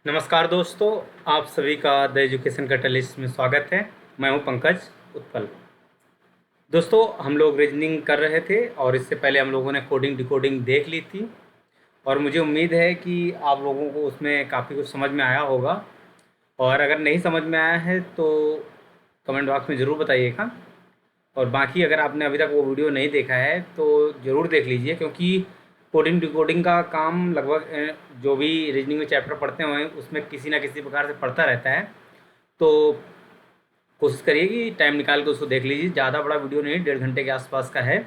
नमस्कार दोस्तों, आप सभी का द एजुकेशन कैटलिस्ट में स्वागत है। मैं हूं पंकज उत्पल। दोस्तों, हम लोग रीजनिंग कर रहे थे और इससे पहले हम लोगों ने कोडिंग डिकोडिंग देख ली थी और मुझे उम्मीद है कि आप लोगों को उसमें काफ़ी कुछ समझ में आया होगा। और अगर नहीं समझ में आया है तो कमेंट बॉक्स में ज़रूर बताइएगा। और बाकी अगर आपने अभी तक वो वीडियो नहीं देखा है तो ज़रूर देख लीजिए, क्योंकि कोडिंग डिकोडिंग का काम लगभग जो भी रीजनिंग में चैप्टर पढ़ते हुए उसमें किसी ना किसी प्रकार से पढ़ता रहता है। तो कोशिश करिए कि टाइम निकाल के उसको देख लीजिए। ज़्यादा बड़ा वीडियो नहीं, 1.5 घंटे के आसपास का है,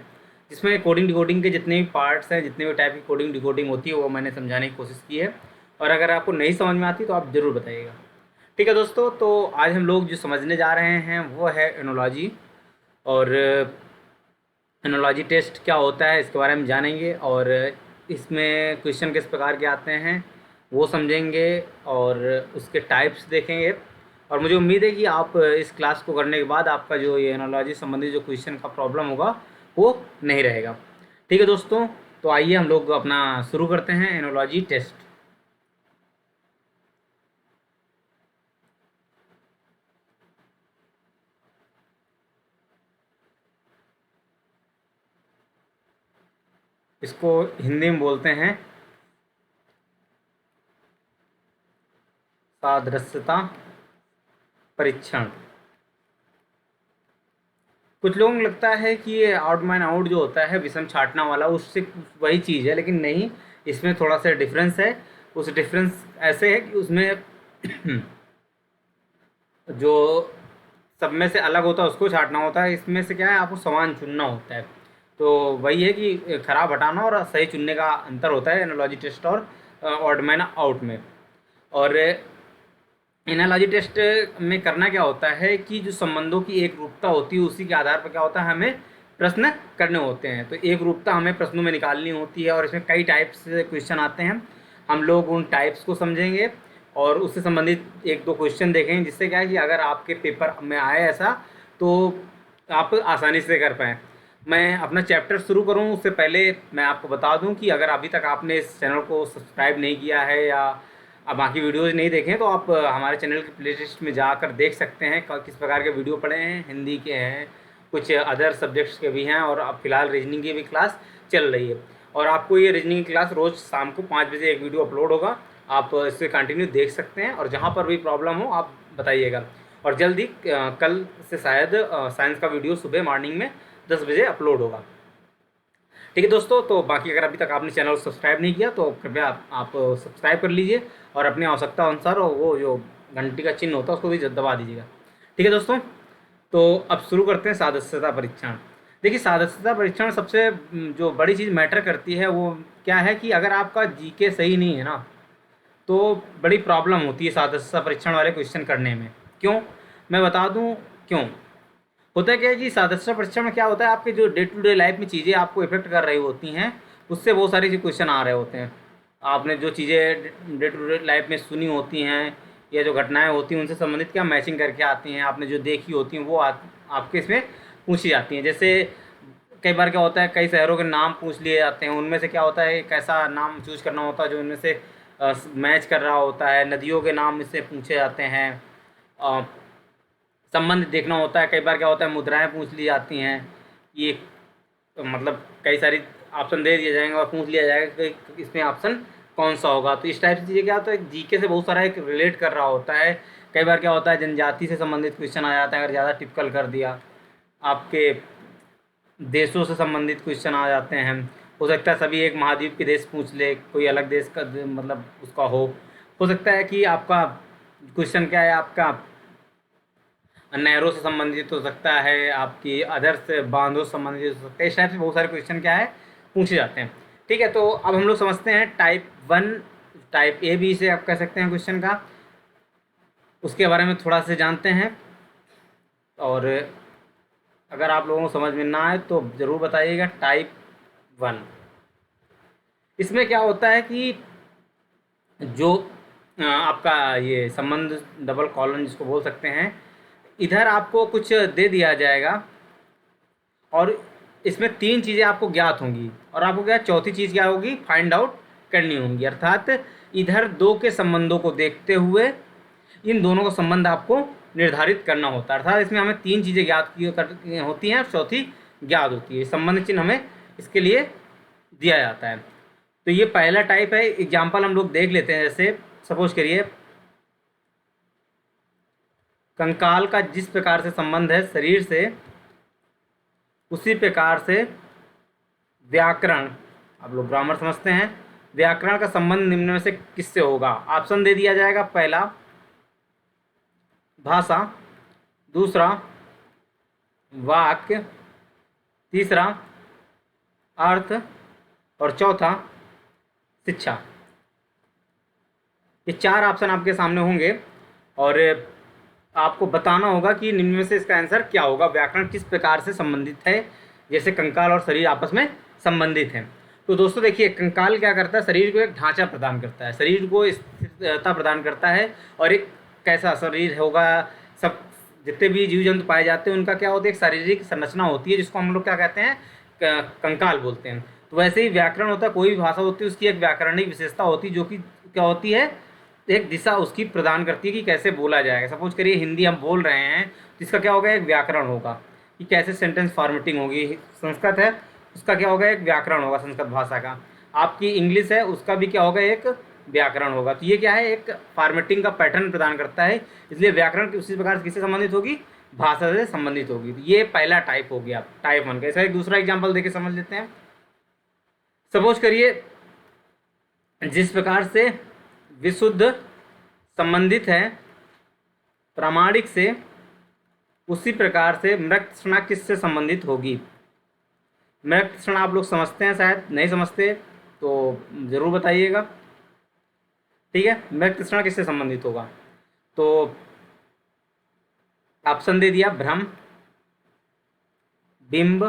जिसमें कोडिंग डिकोडिंग के जितने भी पार्ट्स हैं, जितने भी टाइप की कोडिंग डिकोडिंग होती है वो मैंने समझाने की कोशिश की है। और अगर आपको नहीं समझ में आती तो आप ज़रूर बताइएगा। ठीक है दोस्तों, तो आज हम लोग जो समझने जा रहे हैं वो है एनोलॉजी। और एनोलॉजी टेस्ट क्या होता है इसके बारे में जानेंगे, और इसमें क्वेश्चन किस प्रकार के आते हैं वो समझेंगे, और उसके टाइप्स देखेंगे। और मुझे उम्मीद है कि आप इस क्लास को करने के बाद आपका जो ये एनोलॉजी संबंधी जो क्वेश्चन का प्रॉब्लम होगा वो नहीं रहेगा। ठीक है दोस्तों, तो आइए हम लोग अपना शुरू करते हैं एनोलॉजी टेस्ट। इसको हिंदी में बोलते हैं सादृश्यता परीक्षण। कुछ लोगों को लगता है कि ये आउट मैन आउट जो होता है विषम छाटना वाला, उससे वही चीज़ है, लेकिन नहीं, इसमें थोड़ा सा डिफरेंस है। उस डिफरेंस ऐसे है कि उसमें जो सब में से अलग होता है उसको छाटना होता है, इसमें से क्या है, आपको समान चुनना होता है। तो वही है कि खराब हटाना और सही चुनने का अंतर होता है एनालॉजी टेस्ट और ऑड मैन आउट में। और एनालॉजी टेस्ट में करना क्या होता है कि जो संबंधों की एक रूपता होती है उसी के आधार पर क्या होता है, हमें प्रश्न करने होते हैं। तो एक रूपता हमें प्रश्नों में निकालनी होती है और इसमें कई टाइप्स से क्वेश्चन आते हैं। हम लोग उन टाइप्स को समझेंगे और उससे संबंधित एक दो क्वेश्चन देखेंगे, जिससे क्या है कि अगर आपके पेपर में आए ऐसा तो आप आसानी से कर पाएँ। मैं अपना चैप्टर शुरू करूं उससे पहले मैं आपको बता दूं कि अगर अभी तक आपने इस चैनल को सब्सक्राइब नहीं किया है या अब बाकी वीडियोज़ नहीं देखें तो आप हमारे चैनल की प्लेलिस्ट में जाकर देख सकते हैं किस प्रकार के वीडियो पड़े हैं। हिंदी के हैं, कुछ अदर सब्जेक्ट्स के भी हैं, और अब फिलहाल रीजनिंग की भी क्लास चल रही है। और आपको ये रीजनिंग की क्लास रोज़ शाम को 5 बजे एक वीडियो अपलोड होगा, आप इससे कंटिन्यू देख सकते हैं। और जहाँ पर भी प्रॉब्लम हो आप बताइएगा। और जल्दी कल से शायद साइंस का वीडियो सुबह मॉर्निंग में 10 बजे अपलोड होगा। ठीक है दोस्तों, तो बाकी अगर अभी तक आपने चैनल को सब्सक्राइब नहीं किया तो कृपया आप सब्सक्राइब कर लीजिए और अपनी आवश्यकता अनुसार वो जो घंटी का चिन्ह होता है उसको भी दबा दीजिएगा। ठीक है दोस्तों, तो अब शुरू करते हैं सदस्यता परीक्षण। देखिए, सदस्यता परीक्षण सबसे जो बड़ी चीज़ मैटर करती है वो क्या है कि अगर आपका जीके सही नहीं है ना तो बड़ी प्रॉब्लम होती है सदस्यता परीक्षण वाले क्वेश्चन करने में। क्यों, मैं बता दूं क्यों। होता क्या है कि सदस्य परीक्षण में क्या होता है, आपके जो डे टू डे लाइफ में चीज़ें आपको इफेक्ट कर रही होती हैं उससे बहुत सारी क्वेश्चन आ रहे होते हैं। आपने जो चीज़ें डे टू डे लाइफ में सुनी होती हैं या जो घटनाएं होती हैं उनसे संबंधित क्या मैचिंग करके आती हैं, आपने जो देखी होती हैं वो आपके इसमें पूछी जाती हैं। जैसे कई बार क्या होता है, कई शहरों के नाम पूछ लिए जाते हैं, उनमें से क्या होता है एक ऐसा नाम चूज करना होता है जो इनमें से मैच कर रहा होता है। नदियों के नाम इससे पूछे जाते हैं, संबंध देखना होता है। कई बार क्या होता है मुद्राएं पूछ ली जाती हैं, ये मतलब कई सारी ऑप्शन दे दिए जाएंगे और पूछ लिया जाएगा कि इसमें ऑप्शन कौन सा होगा। तो इस टाइप से चीज़ें क्या होता है, जीके से बहुत सारा एक रिलेट कर रहा होता है। कई बार क्या होता है जनजाति से संबंधित क्वेश्चन आ जाता है, अगर ज़्यादा टिपिकल कर दिया। आपके देशों से संबंधित क्वेश्चन आ जाते हैं, हो सकता है सभी एक महाद्वीप के देश पूछ ले, कोई अलग देश का मतलब उसका हो सकता है कि आपका क्वेश्चन क्या है, आपका नहरों से संबंधित हो सकता है, आपकी अदर्स बांधों से संबंधित हो सकता है। इस टाइप से बहुत सारे क्वेश्चन क्या है पूछे जाते हैं। ठीक है, तो अब हम लोग समझते हैं टाइप 1, टाइप ए बी से आप कह सकते हैं क्वेश्चन का, उसके बारे में थोड़ा सा जानते हैं। और अगर आप लोगों को समझ में ना आए तो ज़रूर बताइएगा। टाइप 1 इसमें क्या होता है कि जो आपका ये संबंध डबल कॉलन जिसको बोल सकते हैं, इधर आपको कुछ दे दिया जाएगा और इसमें 3 चीज़ें आपको ज्ञात होंगी और आपको क्या चौथी चीज़ क्या होगी, फाइंड आउट करनी होंगी। अर्थात इधर दो के संबंधों को देखते हुए इन दोनों का संबंध आपको निर्धारित करना होता है। अर्थात इसमें हमें तीन चीज़ें ज्ञात होती हैं और चौथी ज्ञात होती है। संबंध चिन्ह हमें इसके लिए दिया जाता है। तो ये पहला टाइप है। एग्जाम्पल हम लोग देख लेते हैं। जैसे सपोज करिए, कंकाल का जिस प्रकार से संबंध है शरीर से, उसी प्रकार से व्याकरण, आप लोग ग्रामर समझते हैं, व्याकरण का संबंध निम्न में से किससे होगा? ऑप्शन दे दिया जाएगा। पहला भाषा, दूसरा वाक्य, तीसरा अर्थ और चौथा शिक्षा। ये चार ऑप्शन आपके सामने होंगे और आपको बताना होगा कि निम्न में से इसका आंसर क्या होगा। व्याकरण किस प्रकार से संबंधित है, जैसे कंकाल और शरीर आपस में संबंधित हैं। तो दोस्तों देखिए, कंकाल क्या करता है? शरीर को एक ढांचा प्रदान करता है, शरीर को स्थिरता प्रदान करता है। और एक कैसा शरीर होगा, सब जितने भी जीव जंतु पाए जाते हैं उनका क्या होता है? एक शारीरिक संरचना होती है जिसको हम लोग क्या कहते हैं? कंकाल बोलते हैं। तो वैसे ही व्याकरण होता है, कोई भी भाषा होती है उसकी एक व्याकरणिक विशेषता होती है, जो कि क्या होती है? एक दिशा उसकी प्रदान करती है कि कैसे बोला जाएगा। सपोज करिए हिंदी हम बोल रहे हैं तो इसका क्या होगा? एक व्याकरण होगा कि कैसे सेंटेंस फॉर्मेटिंग होगी। संस्कृत है, उसका क्या होगा? एक व्याकरण होगा संस्कृत भाषा का। आपकी इंग्लिश है, उसका भी क्या होगा? एक व्याकरण होगा। तो ये क्या है? एक फॉर्मेटिंग का पैटर्न प्रदान करता है। इसलिए व्याकरण उसी प्रकार से किससे संबंधित होगी? भाषा से संबंधित होगी। तो ये पहला टाइप हो गया, टाइप 1 का। इसका एक दूसरा एग्जाम्पल देके समझ लेते हैं। सपोज करिए, जिस प्रकार से विशुद्ध संबंधित है प्रामाणिक से, उसी प्रकार से मृत तृष्णा किससे संबंधित होगी? मृत तृष्णा आप लोग समझते हैं, शायद नहीं समझते तो ज़रूर बताइएगा। ठीक है, मृत तृष्णा किससे संबंधित होगा? तो ऑप्शन दे दिया, भ्रम, बिंब,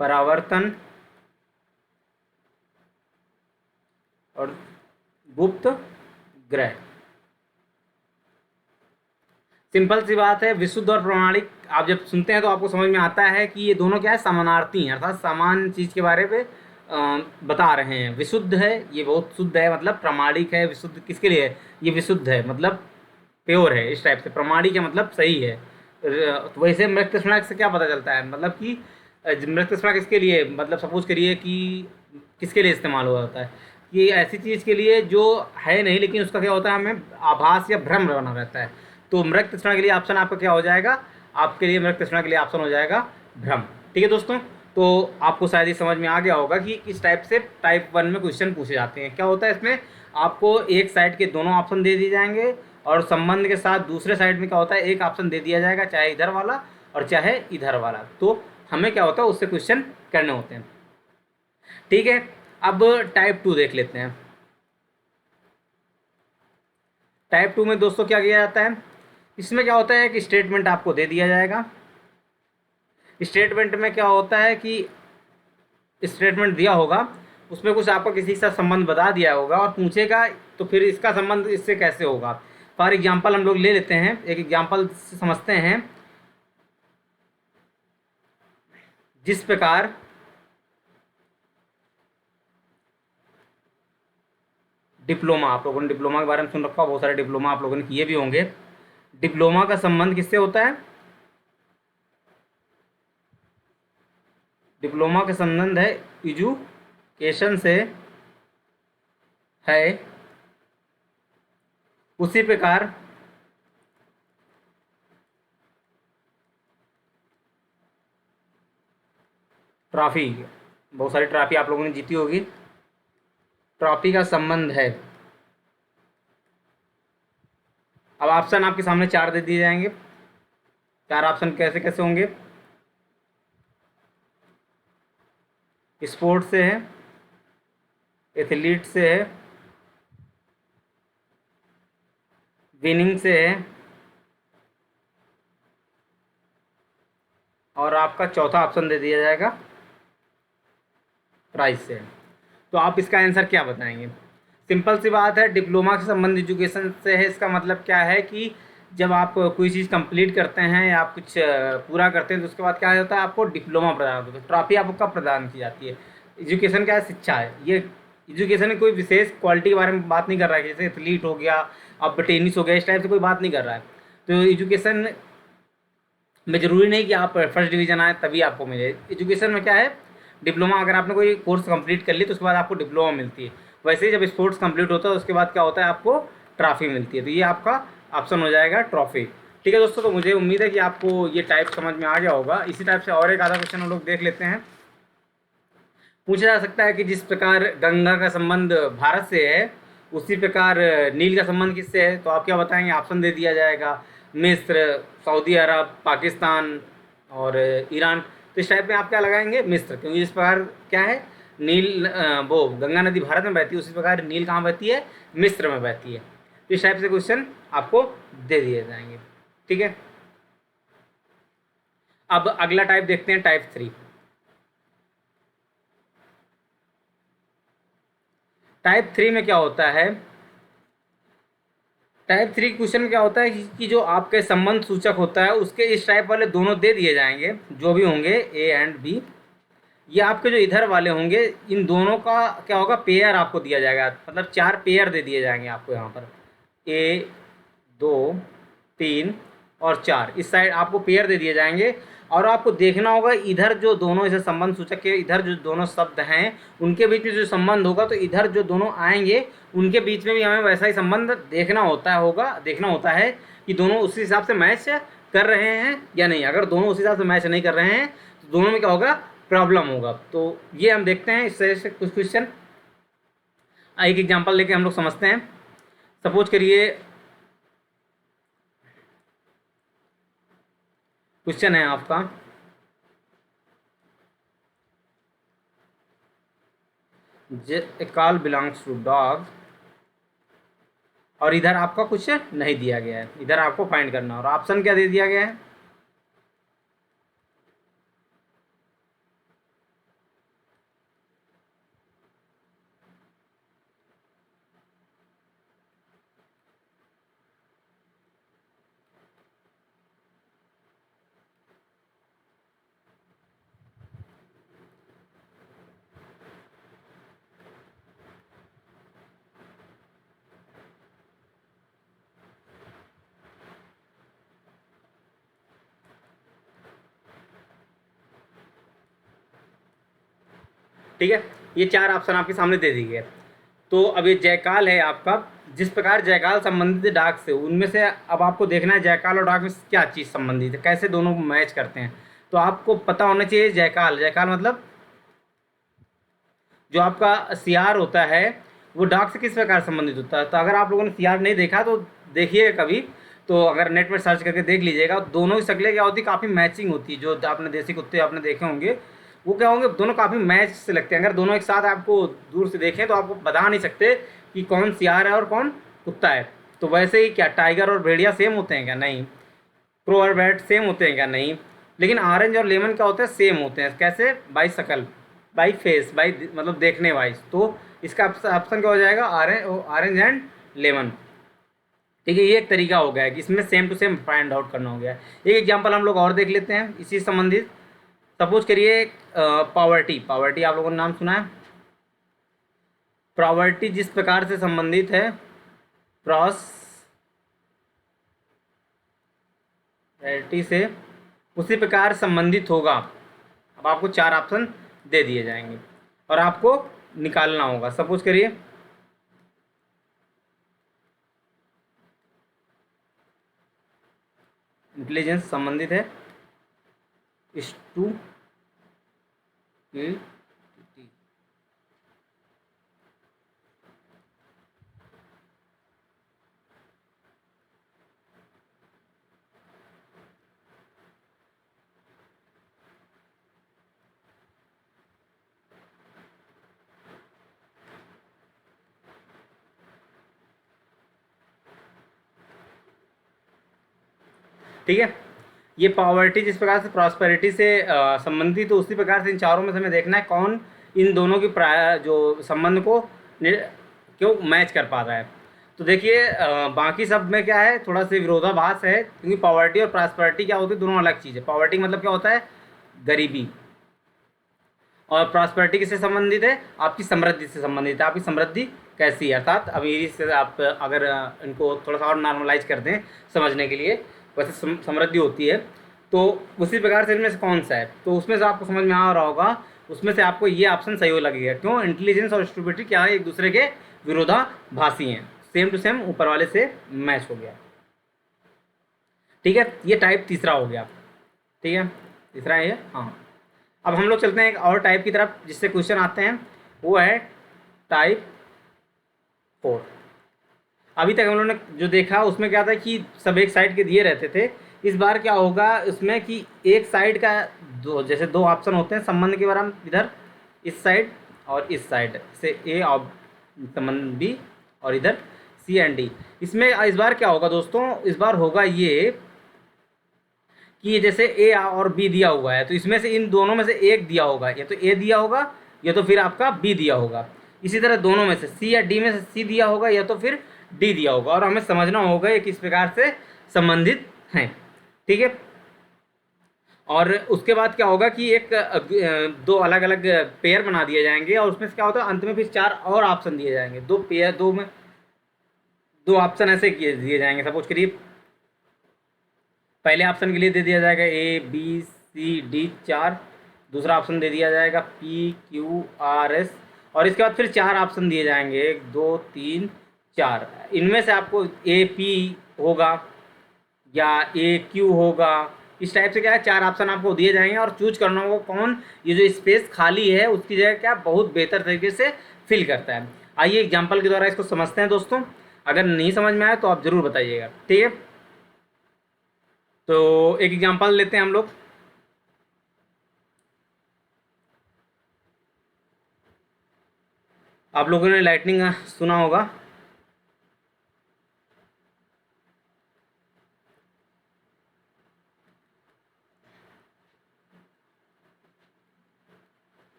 परावर्तन और गुप्त ग्रह। सिंपल सी बात है, विशुद्ध और प्रमाणिक आप जब सुनते हैं तो आपको समझ में आता है कि ये दोनों क्या है? समानार्थी हैं, अर्थात समान चीज़ के बारे में बता रहे हैं। विशुद्ध है, ये बहुत शुद्ध है, मतलब प्रमाणिक है। विशुद्ध किसके लिए है? ये विशुद्ध है मतलब प्योर है, इस टाइप से। प्रमाणिक है मतलब सही है। तो वैसे मृत तृष्णा से क्या पता चलता है? मतलब कि मृत तृष्णा किसके लिए, मतलब सपोज करिए कि किसके लिए इस्तेमाल हुआ होता है? कि ऐसी चीज़ के लिए जो है नहीं, लेकिन उसका क्या होता है? हमें आभास या भ्रम बना रहता है। तो मृत तृष्णा के लिए ऑप्शन आपका क्या हो जाएगा? आपके लिए मृत तृष्णा के लिए ऑप्शन हो जाएगा भ्रम। ठीक है दोस्तों, तो आपको शायद ये समझ में आ गया होगा कि इस टाइप से टाइप 1 में क्वेश्चन पूछे जाते हैं। क्या होता है इसमें? आपको एक साइड के दोनों ऑप्शन दे दिए जाएंगे और संबंध के साथ दूसरे साइड में क्या होता है? एक ऑप्शन दे दिया जाएगा, चाहे इधर वाला और चाहे इधर वाला। तो हमें क्या होता है? उससे क्वेश्चन करने होते हैं। ठीक है, अब टाइप 2 देख लेते हैं। टाइप 2 में दोस्तों क्या किया जाता है? इसमें क्या होता है कि स्टेटमेंट आपको दे दिया जाएगा। स्टेटमेंट में क्या होता है कि स्टेटमेंट दिया होगा, उसमें कुछ आपको किसी के साथ संबंध बता दिया होगा और पूछेगा तो फिर इसका संबंध इससे कैसे होगा। फॉर एग्जाम्पल हम लोग ले लेते हैं, एक एग्जाम्पल समझते हैं। जिस प्रकार डिप्लोमा, आप लोगों ने डिप्लोमा के बारे में सुन रखा, बहुत सारे डिप्लोमा आप लोगों ने किए भी होंगे। डिप्लोमा का संबंध किससे होता है? डिप्लोमा का संबंध है एजुकेशन से है। उसी प्रकार ट्रॉफी, बहुत सारी ट्रॉफी आप लोगों ने जीती होगी, ट्रॉफी का संबंध है। अब ऑप्शन आपके सामने 4 दे दिए जाएंगे। 4 ऑप्शन कैसे कैसे होंगे? स्पोर्ट्स से है, एथलीट से है, विनिंग से है और आपका चौथा ऑप्शन दे दिया जाएगा प्राइस से। तो आप इसका आंसर क्या बताएंगे? सिंपल सी बात है, डिप्लोमा से संबंधित एजुकेशन से है। इसका मतलब क्या है कि जब आप कोई चीज़ कंप्लीट करते हैं या आप कुछ पूरा करते हैं तो उसके बाद क्या होता है? आपको डिप्लोमा प्रदान होता है। ट्रॉफी आपको कब प्रदान की जाती है? एजुकेशन क्या है? शिक्षा है। ये एजुकेशन में कोई विशेष क्वालिटी के बारे में बात नहीं कर रहा है, जैसे एथलीट हो गया, अब टेनिस हो गया, इस टाइप से कोई बात नहीं कर रहा है। तो एजुकेशन में ज़रूरी नहीं कि आप फर्स्ट डिवीज़न आए तभी आपको मिले। एजुकेशन में क्या है, डिप्लोमा, अगर आपने कोई कोर्स कंप्लीट कर ली तो उसके बाद आपको डिप्लोमा मिलती है। वैसे ही जब स्पोर्ट्स कंप्लीट होता है उसके बाद क्या होता है, आपको ट्रॉफी मिलती है। तो ये आपका ऑप्शन हो जाएगा ट्रॉफी। ठीक है दोस्तों, तो मुझे उम्मीद है कि आपको ये टाइप समझ में आ गया होगा। इसी टाइप से और एक आधा क्वेश्चन हम लोग देख लेते हैं। पूछा जा सकता है कि जिस प्रकार गंगा का संबंध भारत से है, उसी प्रकार नील का संबंध किससे है? तो आप क्या बताएंगे? ऑप्शन दे दिया जाएगा, मिस्र, सऊदी अरब, पाकिस्तान और ईरान। तो इस टाइप में आप क्या लगाएंगे? मिस्र, क्योंकि इस प्रकार क्या है, नील वो गंगा नदी भारत में बहती है, उसी प्रकार नील कहाँ बहती है? मिस्र में बहती है। तो इस टाइप से क्वेश्चन आपको दे दिए जाएंगे। ठीक है, अब अगला टाइप देखते हैं, टाइप 3। टाइप 3 में क्या होता है? टाइप 3 क्वेश्चन में क्या होता है कि जो आपके संबंध सूचक होता है उसके इस टाइप वाले दोनों दे दिए जाएंगे, जो भी होंगे ए एंड बी। ये आपके जो इधर वाले होंगे, इन दोनों का क्या होगा, पेयर आपको दिया जाएगा, मतलब 4 पेयर दे दिए जाएंगे आपको यहाँ पर, ए, 2, 3 और 4। इस साइड आपको पेयर दे दिए जाएंगे। और आपको देखना होगा इधर जो दोनों ऐसे संबंध सूचक के इधर जो दोनों शब्द हैं उनके बीच में जो संबंध होगा, तो इधर जो दोनों आएंगे उनके बीच में भी हमें वैसा ही संबंध देखना होता है कि दोनों उसी हिसाब से मैच कर रहे हैं या नहीं। अगर दोनों उसी हिसाब से मैच नहीं कर रहे हैं तो दोनों में क्या होगा, प्रॉब्लम होगा। तो ये हम देखते हैं इस तरह से कुछ क्वेश्चन। एक एग्जांपल लेके हम लोग समझते हैं। सपोज करिए क्वेश्चन है आपका, ए कॉल बिलोंग्स टू डॉग, और इधर आपका कुछ नहीं दिया गया है, इधर आपको फाइंड करना, और ऑप्शन क्या दे दिया गया है? ठीक है, ये 4 ऑप्शन आपके सामने दे दिए गए। तो अब ये जयकाल है आपका, जिस प्रकार जयकाल संबंधित है डाक से, उनमें से अब आपको देखना है जयकाल और डाक में क्या चीज़ संबंधित है, कैसे दोनों मैच करते हैं। तो आपको पता होना चाहिए जयकाल, जयकाल मतलब जो आपका सियार होता है वो डाक से किस प्रकार संबंधित होता है। तो अगर आप लोगों ने सियार नहीं देखा तो देखिएगा कभी, तो अगर नेट पर सर्च करके देख लीजिएगा, दोनों की शक्लें क्या होती है, काफ़ी मैचिंग होती है। जो आपने देसी कुत्ते आपने देखे होंगे वो क्या होंगे, दोनों काफ़ी मैच से लगते हैं। अगर दोनों एक साथ आपको दूर से देखें तो आपको बता नहीं सकते कि कौन सियार है और कौन कुत्ता है। तो वैसे ही क्या टाइगर और भेड़िया सेम होते हैं क्या? नहीं। क्रो और बैट सेम होते हैं क्या? नहीं। लेकिन ऑरेंज और लेमन क्या होते हैं? सेम होते हैं। कैसे? बाई शकल, बाई फेस, बाई मतलब देखने वाइज। तो इसका ऑप्शन क्या हो जाएगा? Orange and lemon. ठीक है, ये एक तरीका हो गया है कि इसमें same to same find out करना हो गया है। एक एग्जांपल हम लोग और देख लेते हैं इसी संबंधित। सपोज करिए पॉवर्टी, पॉवर्टी आप लोगों ने नाम सुना है? प्रॉवर्टी जिस प्रकार से संबंधित है प्रॉस्पेरिटी से, उसी प्रकार संबंधित होगा। अब आपको 4 ऑप्शन दे दिए जाएंगे और आपको निकालना होगा। सपोज करिए इंटेलिजेंस संबंधित है इस टू ठीक है, ये पॉवर्टी जिस प्रकार से प्रॉस्पेरिटी से संबंधित, तो उसी प्रकार से इन चारों में से हमें देखना है कौन इन दोनों की जो संबंध को क्यों मैच कर पा रहा है। तो देखिए बाकी सब में क्या है, थोड़ा सा विरोधाभास है, क्योंकि पॉवर्टी और प्रॉस्पेरिटी क्या होती है, दोनों अलग चीज़ है। पॉवर्टी मतलब क्या होता है? गरीबी, और प्रॉस्पेरिटी किससे संबंधित है? आपकी समृद्धि से संबंधित है। आपकी समृद्धि कैसी है, अर्थात अमीरी से आप अगर इनको थोड़ा सा और नॉर्मलाइज कर दें समझने के लिए, वैसे समृद्धि होती है। तो उसी प्रकार से इनमें से कौन सा है, तो उसमें से आपको समझ में आ रहा होगा, उसमें से आपको ये ऑप्शन सही लगेगा। क्यों? इंटेलिजेंस और स्टुपिडिटी क्या है, एक दूसरे के विरोधाभासी हैं, सेम टू सेम ऊपर वाले से मैच हो गया। ठीक है, ये टाइप तीसरा हो गया। ठीक है, तीसरा है ये। हाँ, अब हम लोग चलते हैं एक और टाइप की तरफ जिससे क्वेश्चन आते हैं, वो है टाइप 4। अभी तक हम लोगों ने जो देखा उसमें क्या था कि सब एक साइड के दिए रहते थे। इस बार क्या होगा उसमें कि एक साइड का जैसे दो ऑप्शन होते हैं संबंध के बारे में, इधर इस साइड और इस साइड से ए और संबंध बी, और इधर सी एंड डी। इसमें इस बार क्या होगा दोस्तों, इस बार होगा ये कि जैसे ए और बी दिया हुआ है, तो इसमें से इन दोनों में से एक दिया होगा, या तो ए दिया होगा या तो फिर आपका बी दिया होगा। इसी तरह दोनों में से सी या डी में से सी दिया होगा या तो फिर डी दिया होगा, और हमें समझना होगा ये किस प्रकार से संबंधित हैं। ठीक है, और उसके बाद क्या होगा कि एक दो अलग अलग पेयर बना दिए जाएंगे, और उसमें से क्या होता है अंत में फिर चार और ऑप्शन दिए जाएंगे। दो पेयर, दो में दो ऑप्शन ऐसे दिए जाएंगे। सपोज करिए पहले ऑप्शन के लिए दे दिया जाएगा ए बी सी डी 4, दूसरा ऑप्शन दे दिया जाएगा पी क्यू आर एस, और इसके बाद फिर चार ऑप्शन दिए जाएंगे 1 2 3 4। इनमें से आपको ए पी होगा या ए क्यू होगा, इस टाइप से क्या है चार ऑप्शन आपको दिए जाएंगे, और चूज करना होगा कौन ये जो स्पेस खाली है उसकी जगह क्या बहुत बेहतर तरीके से फिल करता है। आइए एग्जाम्पल के द्वारा इसको समझते हैं दोस्तों। अगर नहीं समझ में आए तो आप ज़रूर बताइएगा। ठीक है, तो एक एग्जांपल लेते हैं हम लोग। आप लोगों ने लाइटनिंग सुना होगा।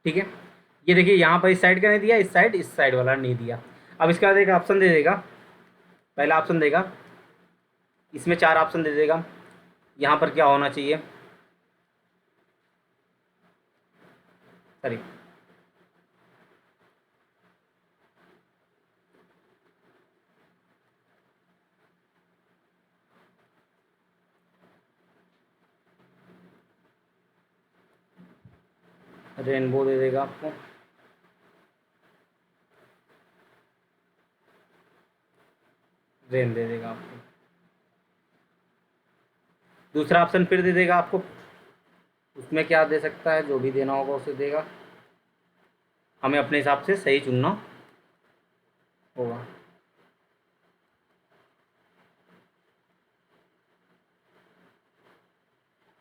ठीक है, ये देखिए यहाँ पर इस साइड का नहीं दिया, इस साइड वाला नहीं दिया। अब इसके बाद एक ऑप्शन दे देगा, पहला ऑप्शन देगा, इसमें चार ऑप्शन दे देगा। यहाँ पर क्या होना चाहिए, सॉरी रेनबो दे देगा आपको, रेन दे देगा आपको। दूसरा ऑप्शन फिर दे देगा आपको, उसमें क्या दे सकता है, जो भी देना होगा उसे देगा। हमें अपने हिसाब से सही चुनना होगा।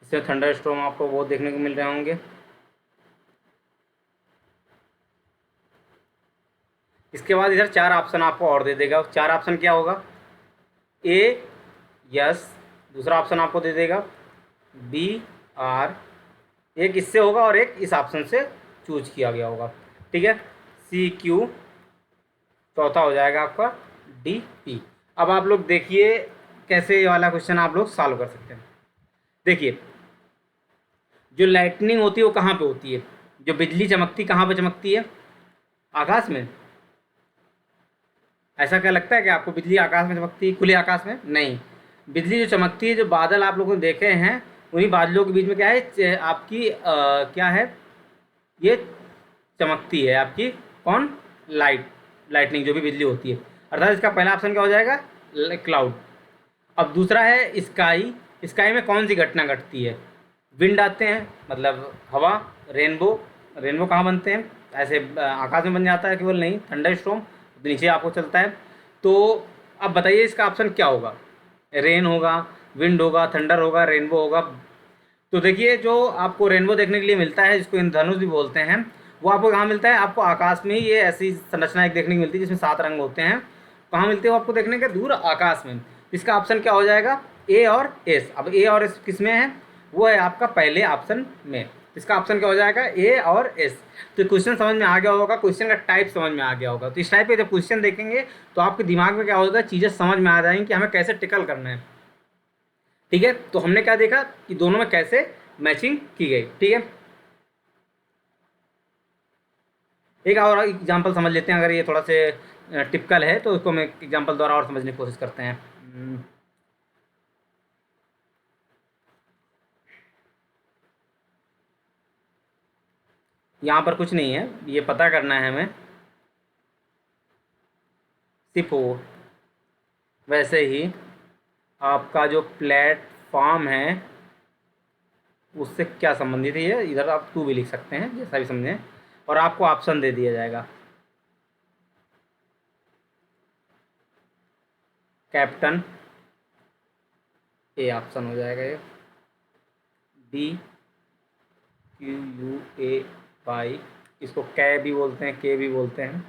इससे थंडर स्टॉर्म आपको बहुत देखने को मिल रहे होंगे। इसके बाद इधर चार ऑप्शन आपको और दे देगा। चार ऑप्शन क्या होगा, ए यस, दूसरा ऑप्शन आपको दे देगा बी आर, एक इससे होगा और एक इस ऑप्शन से चूज किया गया होगा। ठीक है, सी क्यू, चौथा हो जाएगा आपका डी पी। अब आप लोग देखिए कैसे ये वाला क्वेश्चन आप लोग सॉल्व कर सकते हैं। देखिए जो लाइटनिंग होती है वो कहाँ पे होती है, जो बिजली चमकती कहाँ पे चमकती है, आकाश में। ऐसा क्या लगता है कि आपको बिजली आकाश में चमकती है, खुले आकाश में? नहीं, बिजली जो चमकती है, जो बादल आप लोगों ने देखे हैं, उन्हीं बादलों के बीच में क्या है आपकी क्या है, ये चमकती है आपकी कौन, लाइटनिंग जो भी बिजली होती है। अर्थात इसका पहला ऑप्शन क्या हो जाएगा, क्लाउड। अब दूसरा है स्काई। स्काई में कौन सी घटना घटती है, विंड आते हैं, मतलब हवा। रेनबो कहाँ बनते हैं, ऐसे आकाश में बन जाता है केवल, नहीं, थंडर स्टॉर्म नीचे आपको चलता है। तो अब बताइए इसका ऑप्शन क्या होगा, रेन होगा, विंड होगा, थंडर होगा, रेनबो होगा। तो देखिए जो आपको रेनबो देखने के लिए मिलता है, जिसको इंद्रधनुष भी बोलते हैं, वो आपको कहाँ मिलता है, आपको आकाश में ही ये ऐसी संरचना एक देखने को मिलती है जिसमें 7 रंग होते हैं। कहाँ मिलते हैं वो आपको देखने के, दूर आकाश में। इसका ऑप्शन क्या हो जाएगा, ए और एस। अब ए और एस किस में है, वो है आपका पहले ऑप्शन में। इसका ऑप्शन क्या हो जाएगा, ए और एस। तो क्वेश्चन समझ में आ गया होगा, क्वेश्चन का टाइप समझ में आ गया होगा। तो इस टाइप के जब क्वेश्चन देखेंगे तो आपके दिमाग में क्या होगा, चीज़ें समझ में आ जाएंगी कि हमें कैसे टिकल करना है। ठीक है, तो हमने क्या देखा कि दोनों में कैसे मैचिंग की गई। ठीक है, एक और एग्जांपल समझ लेते हैं, अगर ये थोड़ा से टिपिकल है तो उसको मैं एग्जांपल द्वारा और समझने की कोशिश करते हैं। यहाँ पर कुछ नहीं है, ये पता करना है हमें सिर्फ वो, वैसे ही आपका जो प्लेटफॉर्म है उससे क्या संबंधित है, ये इधर आप टू भी लिख सकते हैं जैसा भी समझें, और आपको ऑप्शन दे दिया जाएगा कैप्टन, ए ऑप्शन हो जाएगा ये, D Q U A Y, इसको कै भी बोलते हैं, के भी बोलते हैं।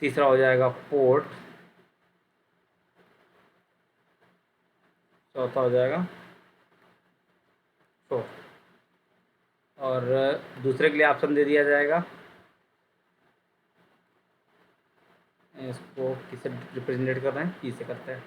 तीसरा हो जाएगा पोर्ट, चौथा हो जाएगा शो, और दूसरे के लिए ऑप्शन दे दिया जाएगा, इसको किससे रिप्रेजेंटेट कर रहे हैं, पी से करते हैं।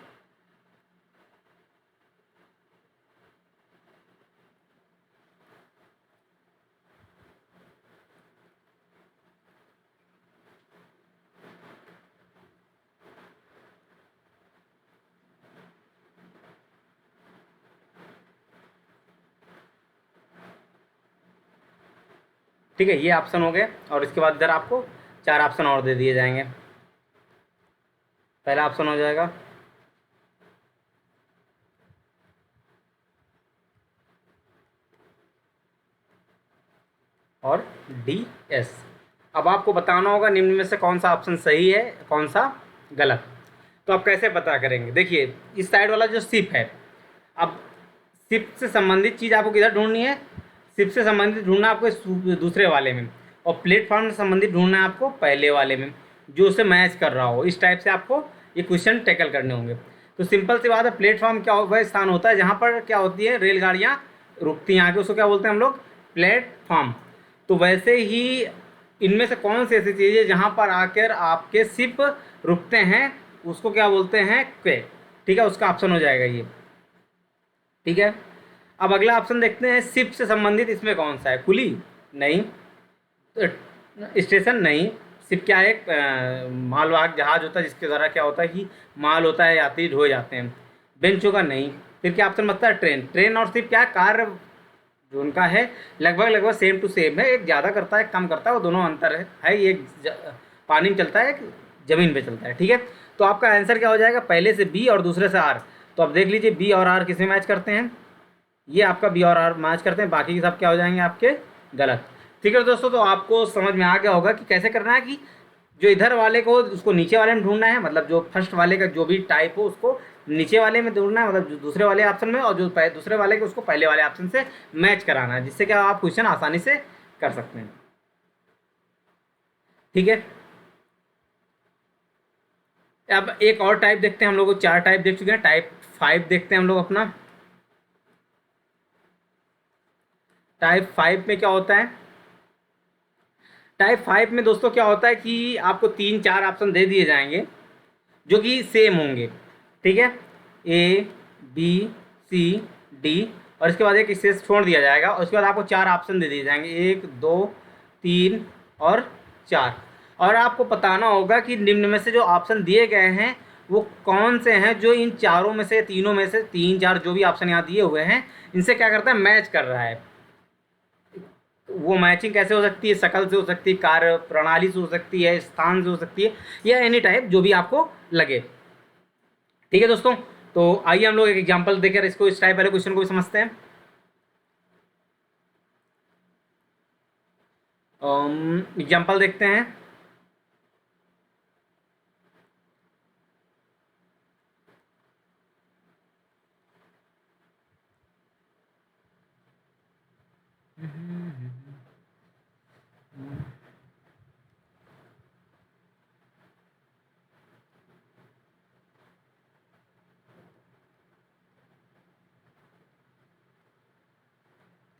ठीक है, ये ऑप्शन हो गए, और इसके बाद इधर आपको चार ऑप्शन और दे दिए जाएंगे। पहला ऑप्शन हो जाएगा और डी एस। अब आपको बताना होगा निम्न में से कौन सा ऑप्शन सही है, कौन सा गलत। तो आप कैसे पता करेंगे, देखिए इस साइड वाला जो सिप है, अब सिप से संबंधित चीज़ आपको किधर ढूंढनी है, सिप से संबंधित ढूंढना आपको दूसरे वाले में, और प्लेटफॉर्म से संबंधित ढूंढना है आपको पहले वाले में, जो उसे मैच कर रहा हो। इस टाइप से आपको ये क्वेश्चन टैकल करने होंगे। तो सिंपल सी बात है, प्लेटफॉर्म क्या वह स्थान होता है जहाँ पर क्या होती है, रेलगाड़ियाँ रुकती हैं आके, उसको क्या बोलते हैं हम लोग, प्लेटफॉर्म। तो वैसे ही इनमें से कौन सी ऐसी चीज़ है जहाँ पर आकर आपके सिप रुकते हैं, उसको क्या बोलते हैं, के। ठीक है, उसका ऑप्शन हो जाएगा ये। ठीक है, अब अगला ऑप्शन देखते हैं, सिप से संबंधित इसमें कौन सा है, कुली नहीं, स्टेशन नहीं। सिप क्या है, एक मालवाहक जहाज होता है जिसके द्वारा क्या होता है कि माल होता है, यात्री ढोए जाते हैं। बेंच होगा नहीं। फिर क्या ऑप्शन बचता है, ट्रेन। ट्रेन और सिप क्या है, कार्य जो उनका है लगभग लगभग सेम टू सेम है, एक ज़्यादा करता है, कम करता है, वो दोनों अंतर है ये पानी में चलता है, एक ज़मीन पे चलता है। ठीक है, तो आपका आंसर क्या हो जाएगा, पहले से बी और दूसरे से आर। तो अब देख लीजिए बी और आर किसमें मैच करते हैं, ये आपका बी और आर मैच करते हैं, बाकी के सब क्या हो जाएंगे आपके गलत। ठीक है दोस्तों, तो आपको समझ में आ गया होगा कि कैसे करना है, कि जो इधर वाले को उसको नीचे वाले में ढूंढना है, मतलब जो फर्स्ट वाले का जो भी टाइप हो उसको नीचे वाले में ढूंढना है, मतलब जो दूसरे वाले ऑप्शन में, और जो दूसरे वाले को उसको पहले वाले ऑप्शन से मैच कराना है, जिससे क्या आप क्वेश्चन आसानी से कर सकते हैं। ठीक है, अब एक और टाइप देखते हैं, हम लोग चार टाइप देख चुके हैं, टाइप 5 देखते हैं हम लोग अपना। टाइप 5 में क्या होता है, टाइप 5 में दोस्तों क्या होता है कि आपको तीन चार ऑप्शन दे दिए जाएंगे जो कि सेम होंगे। ठीक है, ए बी सी डी, और इसके बाद एक इससे छोड़ दिया जाएगा, और उसके बाद आपको चार ऑप्शन दे दिए जाएंगे, एक दो तीन और चार। और आपको बताना होगा कि निम्न में से जो ऑप्शन दिए गए हैं वो कौन से हैं, जो इन चारों में से, तीनों में से, तीन चार जो भी ऑप्शन यहाँ दिए हुए हैं इनसे क्या करता है, मैच कर रहा है। वो मैचिंग कैसे हो सकती है, शक्ल से हो सकती है, कार्य प्रणाली से हो सकती है, स्थान से हो सकती है, या एनी टाइप जो भी आपको लगे। ठीक है दोस्तों, तो आइए हम लोग एक एग्जांपल देकर इसको, इस टाइप वाले क्वेश्चन को भी समझते हैं। एग्जांपल देखते हैं।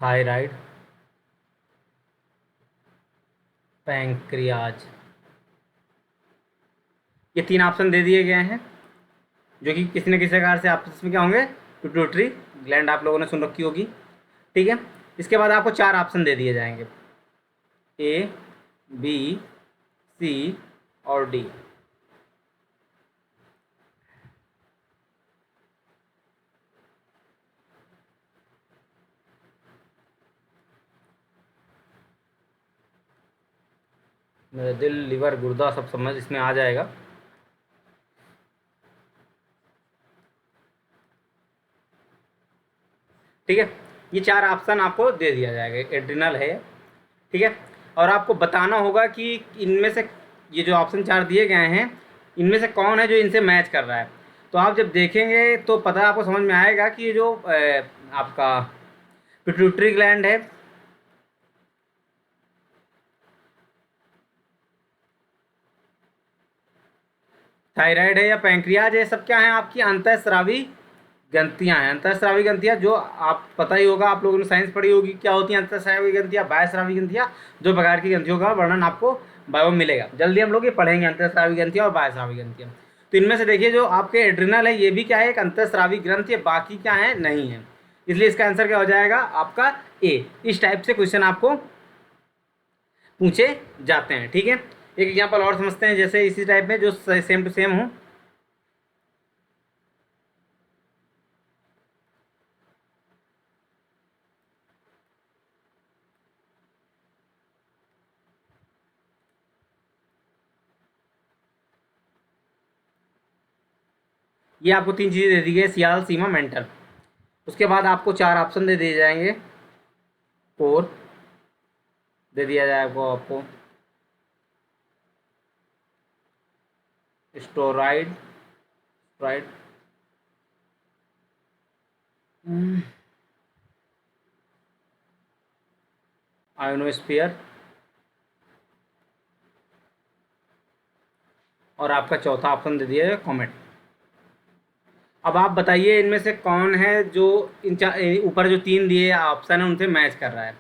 थायराइड, पैंक्रियाज, ये तीन ऑप्शन दे दिए गए हैं, जो कि किसी न किसी प्रकार से आपस में क्या होंगे, पिट्यूटरी ग्लैंड आप लोगों ने सुन रखी होगी, ठीक है। इसके बाद आपको 4 ऑप्शन दे दिए जाएंगे, ए, बी, सी और डी। मेरा दिल, लिवर, गुर्दा सब समझ इसमें आ जाएगा। ठीक है, ये 4 ऑप्शन आपको दे दिया जाएगा, एड्रिनल है, ठीक है। और आपको बताना होगा कि इनमें से ये जो ऑप्शन 4 दिए गए हैं, इनमें से कौन है जो इनसे मैच कर रहा है। तो आप जब देखेंगे तो पता आपको समझ में आएगा कि ये जो आपका पिट्यूटरी ग्लैंड है, थायराइड है या पैंक्रियाज, ये सब क्या है, आपकी अंतःस्रावी ग्रंथियां हैं। अंतःस्रावी ग्रंथियां जो आप पता ही होगा, आप लोगों ने साइंस पढ़ी होगी क्या होती हैं अंतःस्रावी ग्रंथियां, बाह्यस्रावी ग्रंथियां। दो प्रकार की ग्रंथियों का वर्णन आपको बायो में मिलेगा, जल्दी हम लोग ये पढ़ेंगे, अंतःस्रावी ग्रंथियां और बाह्यस्रावी ग्रंथियां। तो इनमें से देखिए जो आपके एड्रिनल है, ये भी क्या है, एक अंतःस्रावी ग्रंथि है, बाकी क्या है, नहीं है। इसलिए इसका आंसर क्या हो जाएगा आपका ए। इस टाइप से क्वेश्चन आपको पूछे जाते हैं, ठीक है। एक एग्जाम्पल और समझते हैं, जैसे इसी टाइप में जो सेम टू सेम हो। ये आपको 3 चीज़ें दे दी गई, सियाल, सीमा, मेंटल। उसके बाद आपको 4 ऑप्शन दे दिए जाएंगे, कोर दे दिया जाएगा आपको, स्टोराइड, राइट, आयोनोस्फीयर, और आपका चौथा ऑप्शन दे दिया है कॉमेट। अब आप बताइए इनमें से कौन है जो इन ऊपर जो 3 दिए ऑप्शन है उनसे मैच कर रहा है।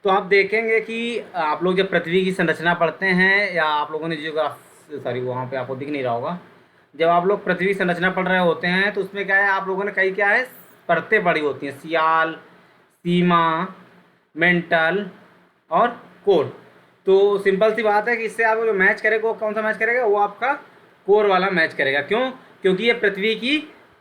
तो आप देखेंगे कि आप लोग जब पृथ्वी की संरचना पढ़ते हैं, या आप लोगों ने जियोग्राफी, सॉरी वहाँ पे आपको दिख नहीं रहा होगा, जब आप लोग पृथ्वी की संरचना पढ़ रहे होते हैं तो उसमें क्या है, आप लोगों ने कई क्या है परतें पढ़ी होती हैं, सियाल, सीमा, मेंटल और कोर। तो सिंपल सी बात है कि इससे आपको जो मैच करेगा वो कौन सा मैच करेगा, वो आपका कोर वाला मैच करेगा। क्यों? क्योंकि ये पृथ्वी की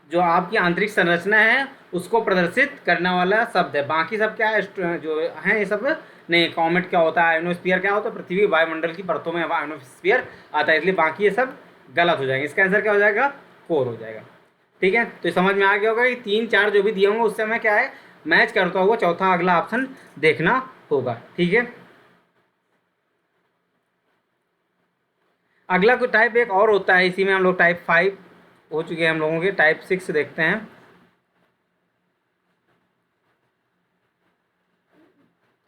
जो आपकी आंतरिक संरचना है उसको प्रदर्शित करने वाला शब्द है। बाकी सब क्या है, जो है ये सब नहीं। कॉमेट क्या होता है, आयोनोस्फीयर क्या होता है, पृथ्वी वायुमंडल की परतों में आयोनोस्फीयर आता है, इसलिए बाकी ये सब गलत हो जाएंगे। इसका आंसर क्या हो जाएगा, कोर हो जाएगा, ठीक है। तो समझ में आ गया होगा कि 3 4 जो भी दिए होंगे उससे हमें क्या है मैच करता हुआ चौथा अगला ऑप्शन देखना होगा, ठीक है। अगला कोई टाइप एक और होता है, इसी में हम लोग टाइप 5 हो चुके हैं, हम लोगों के टाइप 6 देखते हैं।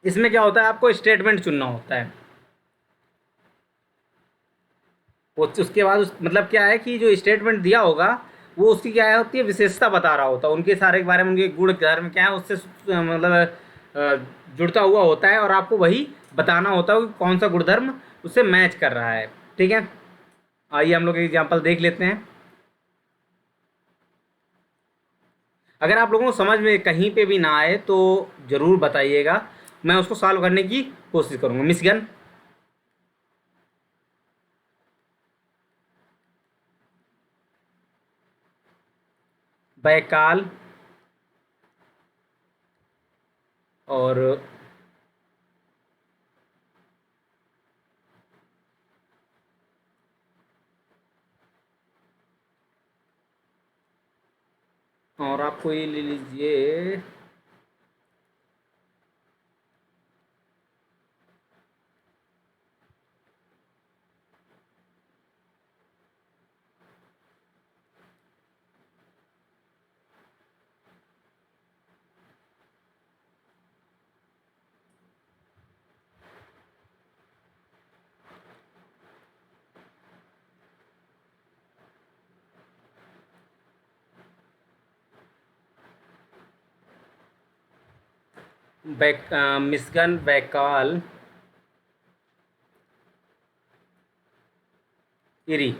इसमें क्या होता है, आपको स्टेटमेंट चुनना होता है। वो उसके बाद मतलब क्या है कि जो स्टेटमेंट दिया होगा वो उसकी क्या है होती है, विशेषता बता रहा होता है, उनके सारे के बारे में, उनके गुण धर्म क्या है उससे मतलब जुड़ता हुआ होता है, और आपको वही बताना होता है कि कौन सा गुणधर्म उससे मैच कर रहा है, ठीक है। आइए हम लोग एक एग्जाम्पल देख लेते हैं। अगर आप लोगों को समझ में कहीं पे भी ना आए तो ज़रूर बताइएगा, मैं उसको सॉल्व करने की कोशिश करूँगा। मिशिगन, बैकाल और आपको ये ले लीजिए, मिशिगन, बैकाल, इरी,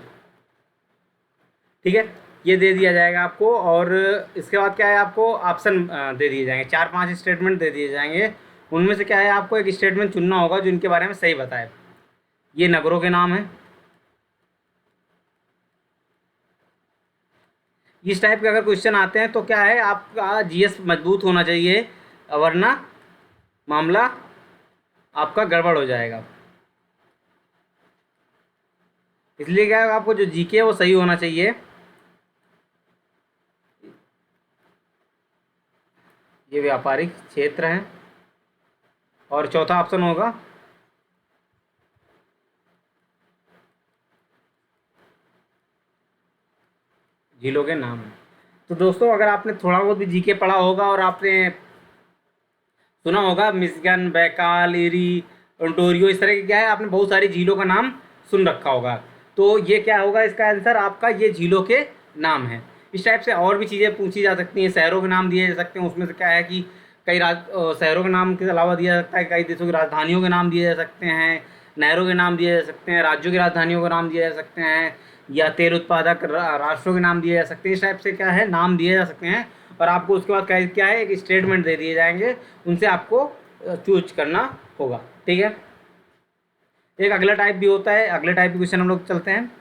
ठीक है। ये दे दिया जाएगा आपको। और इसके बाद क्या है, आपको ऑप्शन दे दिए जाएंगे, 4-5 स्टेटमेंट दे दिए जाएंगे। उनमें से क्या है, आपको एक स्टेटमेंट चुनना होगा जो इनके बारे में सही बताए। ये नगरों के नाम है। इस टाइप के अगर क्वेश्चन आते हैं तो क्या है, आपका जीएस मजबूत होना चाहिए, वरना मामला आपका गड़बड़ हो जाएगा। इसलिए क्या है, आपको जो जीके है वो सही होना चाहिए। ये व्यापारिक क्षेत्र है। और चौथा ऑप्शन होगा झीलों के नाम है। तो दोस्तों, अगर आपने थोड़ा बहुत भी जीके पढ़ा होगा और आपने सुना होगा मिशिगन, बैकाल, एरी, ओंटारियो, इस तरह के क्या है, आपने बहुत सारी झीलों का नाम सुन रखा होगा। तो ये क्या होगा, इसका आंसर आपका ये झीलों के नाम है। इस टाइप से और भी चीज़ें पूछी जा सकती हैं। शहरों के नाम दिए जा सकते हैं। उसमें से क्या है कि कई शहरों के नाम के अलावा दिया जा सकता है, कई देशों की राजधानियों के नाम दिए जा सकते हैं, नहरों के नाम दिए जा सकते हैं, राज्यों की राजधानियों के नाम दिए जा सकते हैं, या तेल उत्पादक राष्ट्रों के नाम दिए जा सकते हैं। इस टाइप से क्या है, नाम दिए जा सकते हैं। और आपको उसके बाद क्या है, एक स्टेटमेंट दे दिए जाएंगे, उनसे आपको चूज करना होगा। ठीक है। एक अगला टाइप भी होता है। अगले टाइप के क्वेश्चन हम लोग चलते हैं।